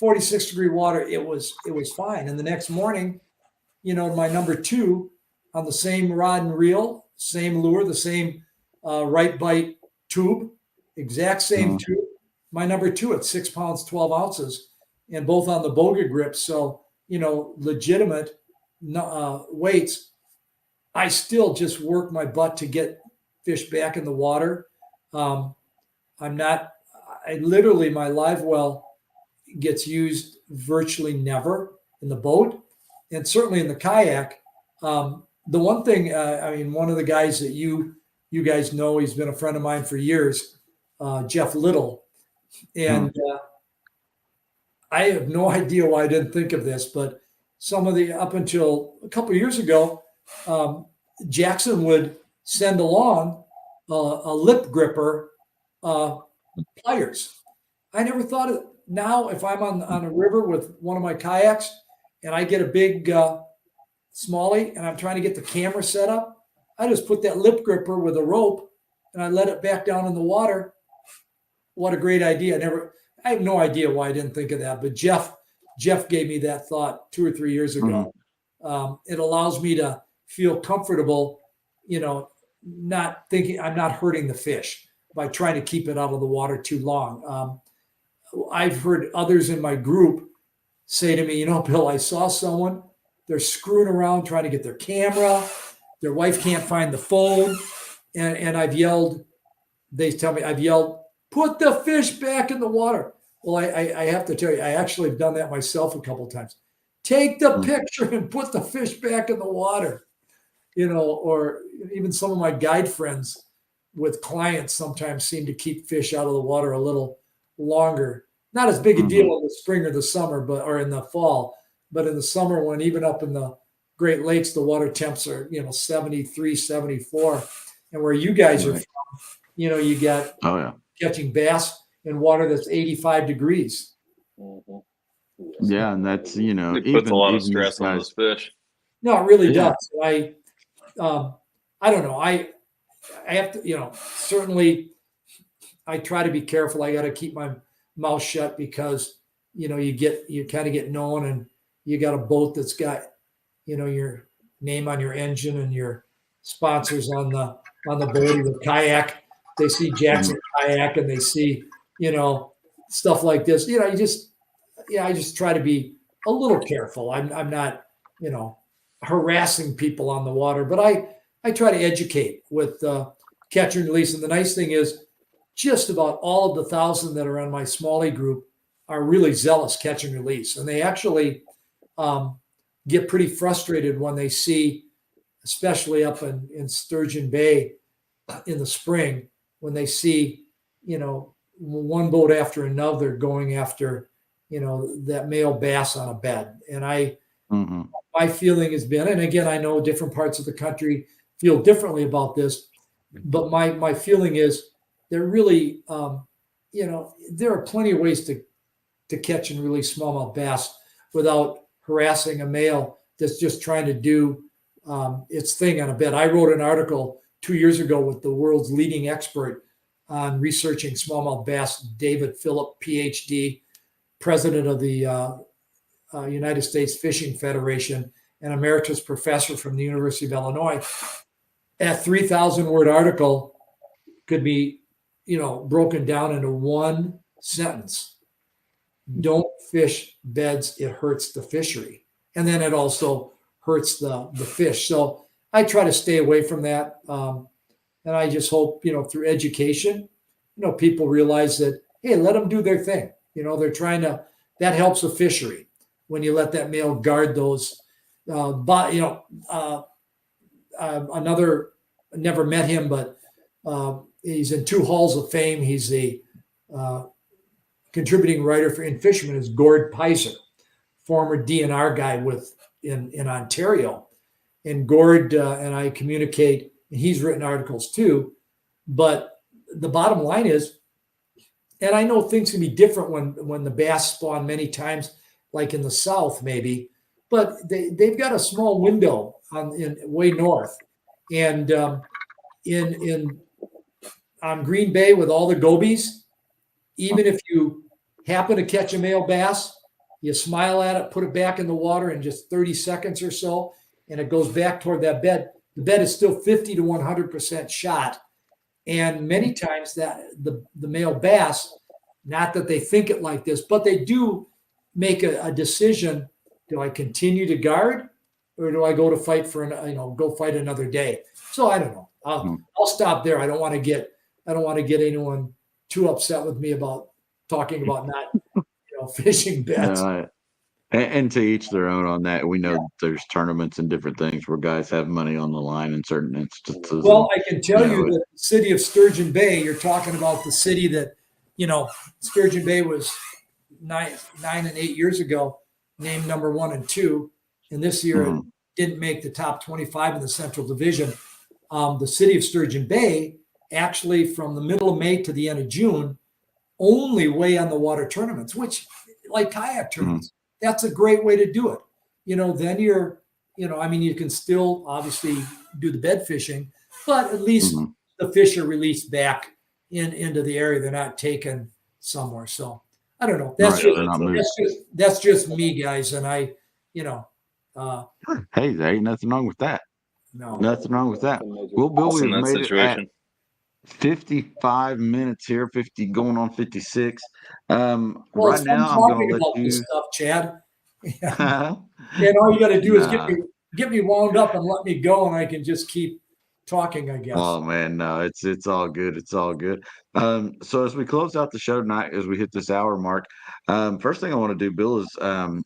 Speaker 3: 46-degree water. It was fine. And the next morning, my number 2 on the same rod and reel, same lure, the same right bite tube, exact same tube. My number 2 at 6 pounds, 12 ounces, and both on the boga grip. So, legitimate weights. I still just work my butt to get fish back in the water. I literally, my live well gets used virtually never in the boat, and certainly in the kayak. The one thing, one of the guys that you guys know, he's been a friend of mine for years, Jeff Little, and I have no idea why I didn't think of this, but up until a couple of years ago, Jackson would send along a lip gripper pliers. I never thought of it. Now, if I'm on a river with one of my kayaks and I get a big smallie and I'm trying to get the camera set up, I just put that lip gripper with a rope and I let it back down in the water. What a great idea. I have no idea why I didn't think of that, but Jeff gave me that thought 2 or 3 years ago. It allows me to feel comfortable, not thinking I'm not hurting the fish by trying to keep it out of the water too long. I've heard others in my group say to me, Bill, I saw someone, they're screwing around trying to get their camera. Their wife can't find the phone. And they tell me, I've yelled, put the fish back in the water. Well, I have to tell you, I actually have done that myself a couple of times. Take the picture and put the fish back in the water, or even some of my guide friends with clients sometimes seem to keep fish out of the water a little longer. Not as big a deal in the spring or the summer, or in the fall, but in the summer when even up in the Great Lakes, the water temps are, 73, 74. And where you guys are from, you get catching bass in water that's 85 degrees.
Speaker 1: Yeah, and that's
Speaker 2: it puts a lot of stress on those fish.
Speaker 3: No, it really does. I don't know. I have to, certainly I try to be careful. I got to keep my mouth shut because you kind of get known, and you got a boat that's got your name on your engine and your sponsors on the boat. Your Kayak, they see Jackson Kayak and they see stuff like this. I just try to be a little careful. I'm not harassing people on the water, but I try to educate with catch and release. And the nice thing is, just about all of the 1,000 that are on my smallie group are really zealous catch and release, and they actually get pretty frustrated when they see, especially up in Sturgeon Bay in the spring, when they see, one boat after another going after, that male bass on a bed. And my feeling has been, and again, I know different parts of the country feel differently about this, but my feeling is they're really, there are plenty of ways to catch and release smallmouth bass without harassing a male that's just trying to do its thing on a bed. I wrote an article 2 years ago with the world's leading expert on researching smallmouth bass, David Phillip, PhD, president of the United States Fishing Federation and emeritus professor from the University of Illinois. That 3,000-word article could be, broken down into one sentence. Don't fish beds, it hurts the fishery. And then it also hurts the fish. So I try to stay away from that. And I just hope, through education, people realize that, hey, let them do their thing. They're trying to, that helps the fishery when you let that male guard those. Another, never met him, but he's in 2 halls of fame. He's the contributing writer for In Fisherman, is Gord Pizer, former DNR guy in Ontario. And Gord and I communicate, and he's written articles too. But the bottom line is, and I know things can be different when the bass spawn many times, like in the South maybe, but they've got a small window in way north. And on Green Bay with all the gobies, even if you happen to catch a male bass, you smile at it, put it back in the water in just 30 seconds or so, and it goes back toward that bed. The bed is still 50 to 100% shot. And many times that the male bass, not that they think it like this, but they do make a decision. Do I continue to guard, or do I go to fight go fight another day? So I don't know. I'll stop there. I don't want to get anyone too upset with me about talking about not fishing bets.
Speaker 1: And to each their own on that. We know that there's tournaments and different things where guys have money on the line in certain instances.
Speaker 3: Well, I can tell you
Speaker 1: it-
Speaker 3: that the city of Sturgeon Bay, you're talking about the city that, Sturgeon Bay was 9 and 8 years ago, named number 1 and 2. And this year it didn't make the top 25 in the Central Division. The city of Sturgeon Bay, actually from the middle of May to the end of June, only weigh on the water tournaments, which like kayak tournaments, that's a great way to do it. Then you're, you can still obviously do the bed fishing, but at least the fish are released back into the area. They're not taken somewhere. So I don't know. That's just me, guys. And I,
Speaker 1: hey, there ain't nothing wrong with that.
Speaker 3: no,
Speaker 1: Nothing wrong with that. Well, Bill, we've made situation. It at 55 minutes here, 50 going on 56. Right now, I'm going to let you.
Speaker 3: This stuff, Chad. And all you got to do is get me wound up and let me go, and I can just keep talking, I guess.
Speaker 1: Oh man, no, it's all good. It's all good. So as we close out the show tonight, as we hit this hour mark, first thing I want to do, Bill, is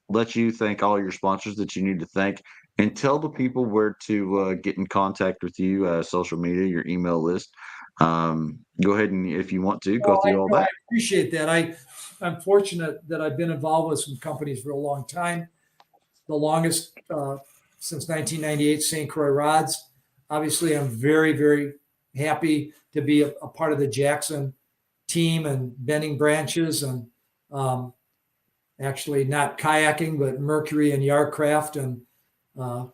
Speaker 1: let you thank all your sponsors that you need to thank, and tell the people where to get in contact with you, social media, your email list. Go ahead and, if you want to, go through all that.
Speaker 3: I appreciate that. I'm fortunate that I've been involved with some companies for a long time. The longest since 1998, St. Croix Rods. Obviously, I'm very, very happy to be a part of the Jackson team and Bending Branches, and actually not kayaking, but Mercury and Yarcraft and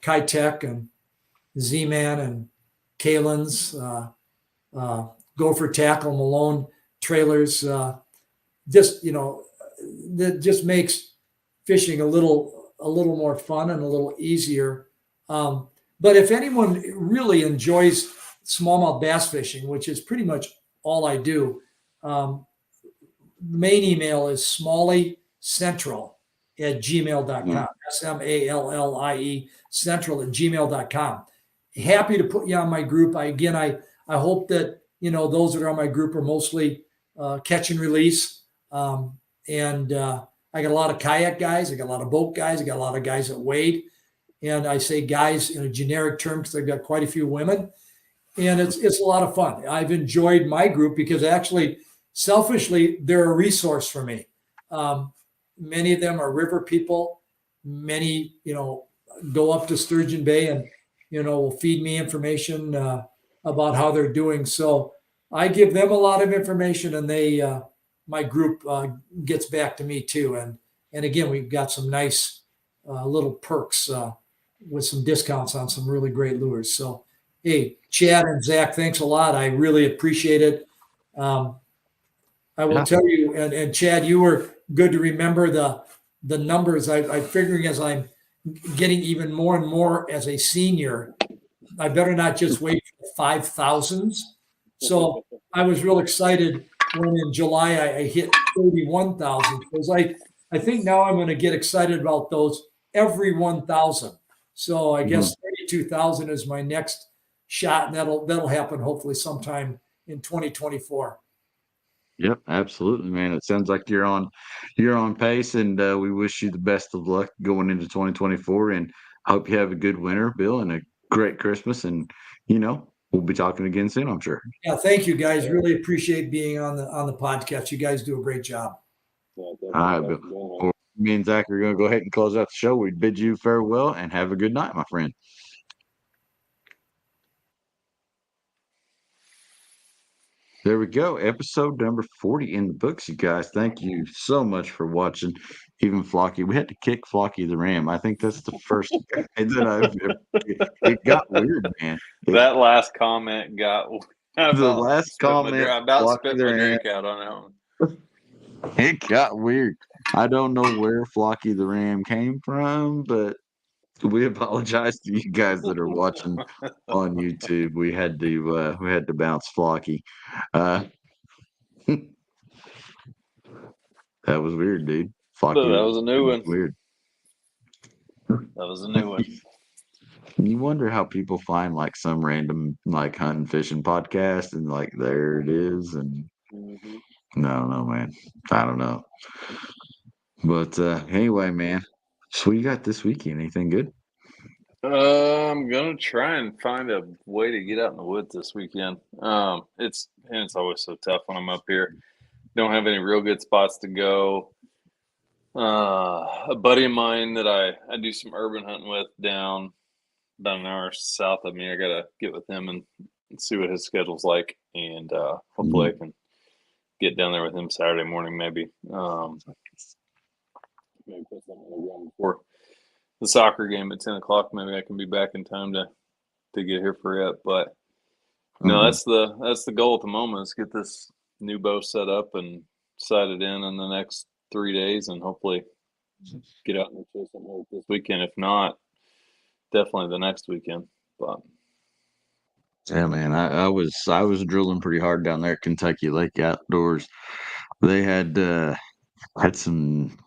Speaker 3: Kitech and Z-Man and Kalen's, Gopher Tackle, Malone Trailers. That just makes fishing a little more fun and a little easier. But if anyone really enjoys smallmouth bass fishing, which is pretty much all I do, the main email is smalleycentral@gmail.com. SMALLIE central@gmail.com. Happy to put you on my group. I hope that, those that are on my group are mostly catch and release. And I got a lot of kayak guys. I got a lot of boat guys. I got a lot of guys that wade. And I say guys in a generic term because I've got quite a few women. And it's a lot of fun. I've enjoyed my group because actually, selfishly, they're a resource for me. Many of them are river people. Many, go up to Sturgeon Bay and, will feed me information about how they're doing. So I give them a lot of information, and they, my group gets back to me too. And again, we've got some nice little perks with some discounts on some really great lures. So, hey, Chad and Zach, thanks a lot. I really appreciate it. I will tell you, and Chad, you were good to remember the numbers. I'm figuring as I'm getting even more and more as a senior, I better not just wait for 5,000s. So I was real excited when in July I hit 31,000. Because I think now I'm going to get excited about those every 1,000. So I guess 32,000 is my next shot, and that'll happen hopefully sometime in 2024.
Speaker 1: Yep, absolutely, man. It sounds like you're on pace, and we wish you the best of luck going into 2024. And I hope you have a good winter, Bill, and a great Christmas. And we'll be talking again soon, I'm sure.
Speaker 3: Yeah, thank you, guys. Really appreciate being on the podcast. You guys do a great job.
Speaker 1: All right, Bill. Well, me and Zach are going to go ahead and close out the show. We bid you farewell and have a good night, my friend. There we go. Episode number 40 in the books, you guys. Thank you so much for watching. Even Flocky, we had to kick Flocky the Ram. I think that's the first guy that it got weird, man.
Speaker 2: That last comment got
Speaker 1: the last comment
Speaker 2: about spit my drink out on that one.
Speaker 1: It got weird. I don't know where Flocky the Ram came from, but we apologize to you guys that are watching on YouTube. We had to bounce Flocky. That was weird, dude. Flocky,
Speaker 2: that was a new one.
Speaker 1: Weird.
Speaker 2: That was a new one.
Speaker 1: You wonder how people find like some random like hunting fishing podcast and like there it is. And
Speaker 2: Mm-hmm.
Speaker 1: no, I don't know, man. I don't know. But anyway, man. So what you got this weekend? Anything good?
Speaker 2: I'm gonna try and find a way to get out in the woods this weekend. It's always so tough when I'm up here. Don't have any real good spots to go. A buddy of mine that I do some urban hunting with down about an hour south of me. I gotta get with him and see what his schedule's like, and hopefully I
Speaker 1: Mm.
Speaker 2: can get down there with him Saturday morning, maybe. Maybe put something on the ground before the soccer game at 10 o'clock. Maybe I can be back in time to get here for it. But no,
Speaker 1: Mhm.
Speaker 2: that's the goal at the moment is get this new bow set up and sighted in the next 3 days, and hopefully get out and show something this weekend. If not, definitely the next weekend. But
Speaker 1: Yeah, man. I was drilling pretty hard down there at Kentucky Lake Outdoors. They had some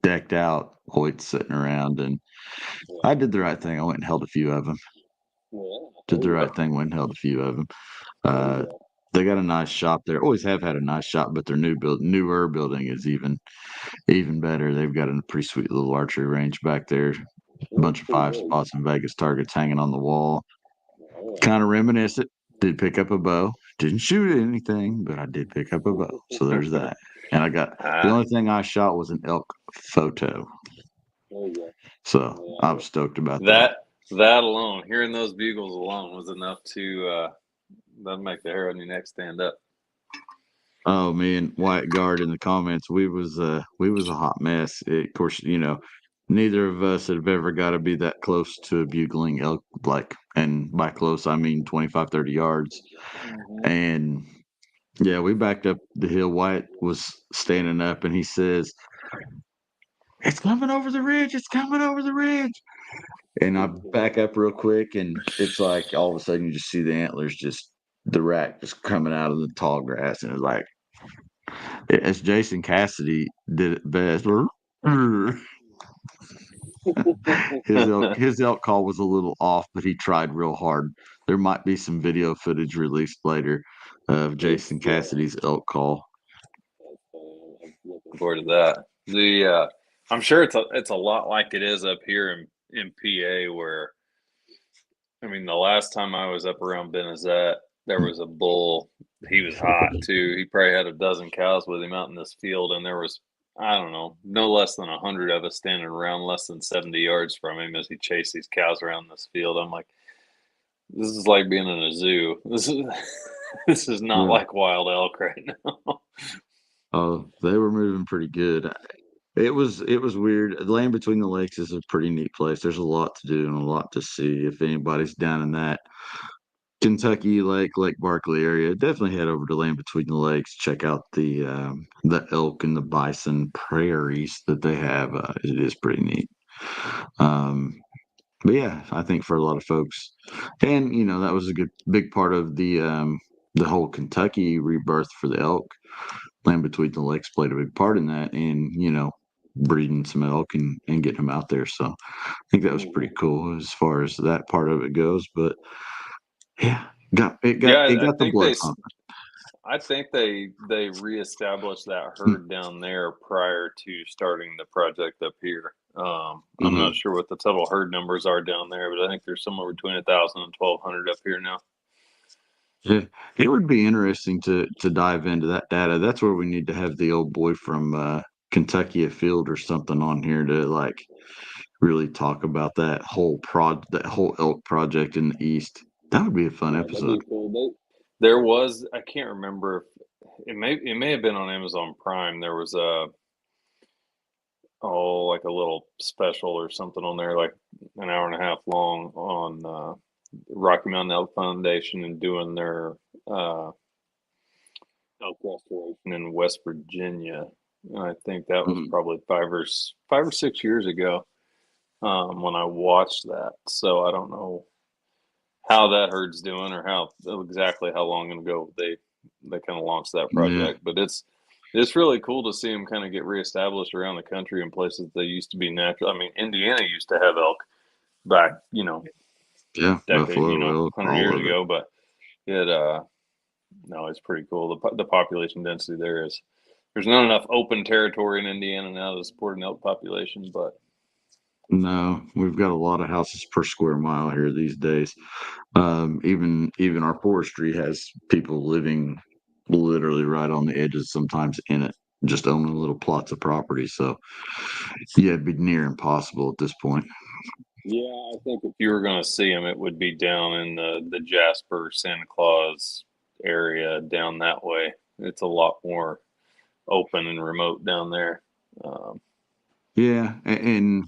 Speaker 1: decked out hoyts sitting around, and I did the right thing. I went and held a few of them.
Speaker 2: well,
Speaker 1: Did the right thing. Went and held a few of them. Uh, they got a nice shop there. Always have had a nice shop, but their newer building is even better. They've got a pretty sweet little archery range back there. A bunch of five spots and Vegas targets hanging on the wall. Kind of reminiscent. Did pick up a bow. Didn't shoot anything, but I did pick up a bow. So there's that. And I got the
Speaker 2: ah,
Speaker 1: only thing I shot was an elk photo.
Speaker 2: there you go.
Speaker 1: So I was stoked about that.
Speaker 2: That alone, hearing those bugles alone, was enough to that'd make the hair on your neck stand up.
Speaker 1: Oh, me and Wyatt Guard in the comments, we was a hot mess. Of course, neither of us have ever got to be that close to a bugling elk, like, and by close I mean 25, 30 yards.
Speaker 2: Mm-hmm.
Speaker 1: And yeah, we backed up the hill. Wyatt was standing up and he says, "It's coming over the ridge, it's coming over the ridge." And I back up real quick, and it's like all of a sudden you just see the antlers, just the rack just coming out of the tall grass, and it's like, as Jason Cassidy did it best. His elk call was a little off, but he tried real hard. There might be some video footage released later of Jason Cassidy's elk call.
Speaker 2: I'm looking forward to that. I'm sure it's a lot like it is up here in PA, where I mean the last time I was up around Benazet, there was a bull. He was hot too. He probably had a dozen cows with him out in this field, and there was, I don't know, no less than 100 of us standing around less than 70 yards from him as he chased these cows around this field. I'm like, this is like being in a zoo. This is not
Speaker 1: Yeah.
Speaker 2: like wild elk right now.
Speaker 1: Oh, they were moving pretty good. It was weird. Land Between the Lakes is a pretty neat place. There's a lot to do and a lot to see. If anybody's down in that Kentucky Lake Barkley area, definitely head over to Land Between the Lakes. Check out the elk and the bison prairies that they have. It is pretty neat. Um, but yeah, I think for a lot of folks, and that was a good big part of the whole Kentucky rebirth for the elk. Land Between the Lakes played a big part in that, and breeding some elk and getting them out there. So I think that was pretty cool as far as that part of it goes. But yeah, got it got
Speaker 2: Yeah,
Speaker 1: it got the blood pumping.
Speaker 2: I think they reestablished that
Speaker 1: Mm.
Speaker 2: herd down there prior to starting the project up here. I'm
Speaker 1: Mhm.
Speaker 2: not sure what the total herd numbers are down there, but I think there's somewhere between 1,000 and 1,200 up here now.
Speaker 1: Yeah, it would be interesting to dive into that data. That's where we need to have the old boy from Kentucky Afield or something on here to like really talk about that whole elk project in the East. That would be a fun
Speaker 2: Yeah, that'd
Speaker 1: episode.
Speaker 2: be cool. There was, I can't remember if it may have been on Amazon Prime. There was like a little special or something on there, like an hour and a half long on Rocky Mountain Elk Foundation and doing their uh, elk restoration in West Virginia. And I think that was
Speaker 1: Mhm.
Speaker 2: probably 5 or 6 years ago when I watched that. So I don't know how that herd's doing or exactly how long ago they kind of launched that
Speaker 1: Yeah.
Speaker 2: project. But it's really cool to see them kind of get reestablished around the country in places they used to be natural. I mean, Indiana used to have elk back,
Speaker 1: Yeah,
Speaker 2: decade,
Speaker 1: buffalo, well,
Speaker 2: 100
Speaker 1: all
Speaker 2: years
Speaker 1: of it.
Speaker 2: ago. But it, no, it's pretty cool. The population density there's not enough open territory in Indiana now to support an elk population, but
Speaker 1: No, we've got a lot of houses per square mile here these days. Even our forestry has people living literally right on the edges, sometimes in it, just owning little plots of property. So, yeah, it'd be near impossible at this point.
Speaker 2: yeah, I think if you were going to see them, it would be down in the Jasper, Santa Claus area, down that way. It's a lot more open and remote down there.
Speaker 1: Yeah, and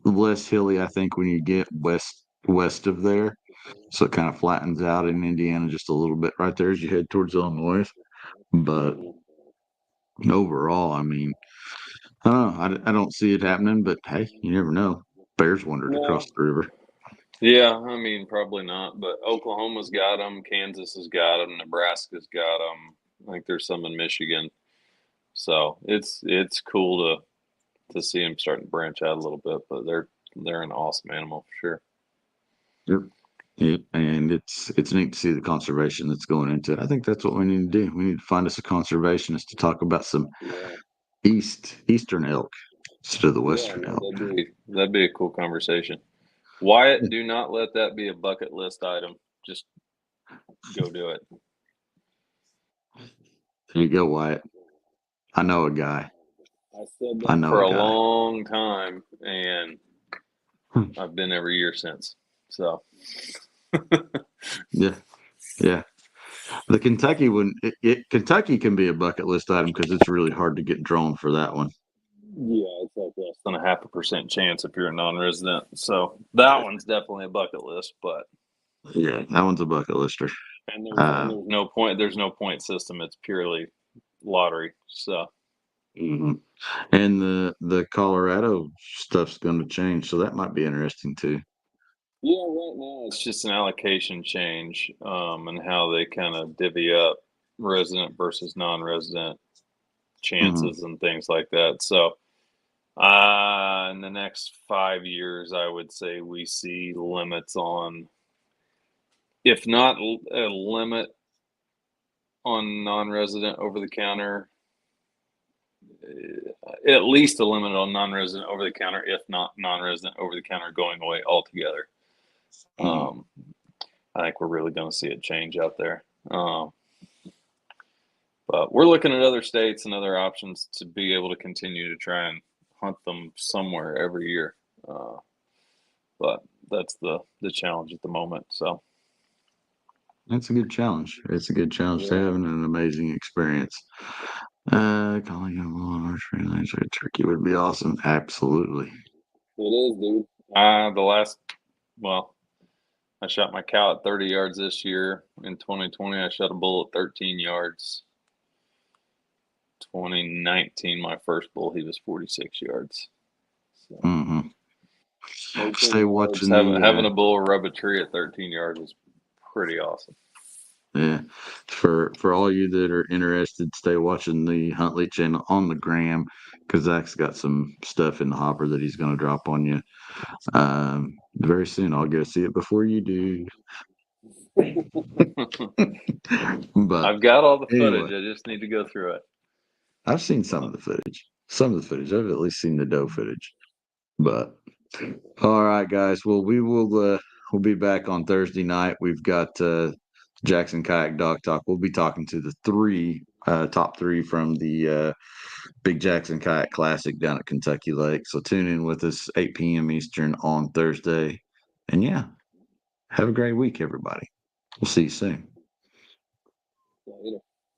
Speaker 1: less hilly, I think, when you get west of there. So it kind of flattens out in Indiana just a little bit right there as you head towards Illinois. But overall, I mean, I don't know. I don't see it happening, but hey, you never know. Bears wandered across
Speaker 2: No.
Speaker 1: the river.
Speaker 2: Yeah, I mean, probably not, but Oklahoma's got them, Kansas has got them, Nebraska's got them. I think there's some in Michigan. So it's cool to see them starting to branch out a little bit, but they're an awesome animal for sure.
Speaker 1: Yep. And it's neat to see the conservation that's going into it. I think that's what we need to do. We need to find us a conservationist to talk about some
Speaker 2: Yeah,
Speaker 1: eastern elk instead of the
Speaker 2: yeah,
Speaker 1: western
Speaker 2: no,
Speaker 1: elk.
Speaker 2: that'd be a cool conversation. Wyatt, do not let that be a bucket list item. Just go do it.
Speaker 1: There you go, Wyatt. I know a guy.
Speaker 2: I said
Speaker 1: I
Speaker 2: that
Speaker 1: know
Speaker 2: for
Speaker 1: a
Speaker 2: a
Speaker 1: guy.
Speaker 2: long time, and
Speaker 1: Hmm.
Speaker 2: I've been every year since. So
Speaker 1: Yeah, yeah. The Kentucky one, Kentucky can be a bucket list item because it's really hard to get drawn for that one.
Speaker 2: yeah, it's like less than 0.5% chance if you're a non-resident. So that one's definitely a bucket list, but
Speaker 1: Yeah, that one's a bucket lister.
Speaker 2: there's no point. There's no point system. It's purely lottery. So
Speaker 1: Mhm. And the Colorado stuff's going to change, so that might be interesting too.
Speaker 2: yeah, right now it's just an allocation change, and how they kind of divvy up resident versus non-resident
Speaker 1: Hmm.
Speaker 2: chances and things like that. So in the next 5 years, I would say we see limits on, if not a limit on non-resident over the counter, at least a limit on non-resident over the counter, if not non-resident over the counter going away altogether.
Speaker 1: Hmm.
Speaker 2: Um, I think we're really going to see it change out there. But we're looking at other states and other options to be able to continue to try and hunt them somewhere every year. But that's the challenge at the moment. So
Speaker 1: That's a good challenge. It's a good challenge to
Speaker 2: yeah,
Speaker 1: having an amazing experience. Calling it a little archery range or turkey would be awesome. Absolutely.
Speaker 2: it is, dude. Well, I shot my cow at 30 yards this year. In 2020, I shot a bull at 13 yards. 2019, my first bull, he was 46 yards. So
Speaker 1: Hmm.
Speaker 2: 13
Speaker 1: Stay
Speaker 2: yards,
Speaker 1: watching
Speaker 2: having
Speaker 1: the
Speaker 2: a bull rub a tree at 13 yards is pretty awesome.
Speaker 1: yeah. For all you that are interested, stay watching the Huntley channel on the gram because Zach's got some stuff in the hopper that he's going to drop on you. Very soon. I'll go see it before you do. But
Speaker 2: I've got all the
Speaker 1: anyway,
Speaker 2: footage. I just need to go through it.
Speaker 1: I've seen some of the footage. Some of the footage. I've at least seen the doe footage. But all right, guys. Well, we'll be back on Thursday night. We've got Jackson Kayak Dog Talk. We'll be talking to the top three from the Big Jackson Kayak Classic down at Kentucky Lake. So tune in with us 8 p.m. Eastern on Thursday. And yeah, have a great week, everybody. We'll see you soon.
Speaker 2: Later.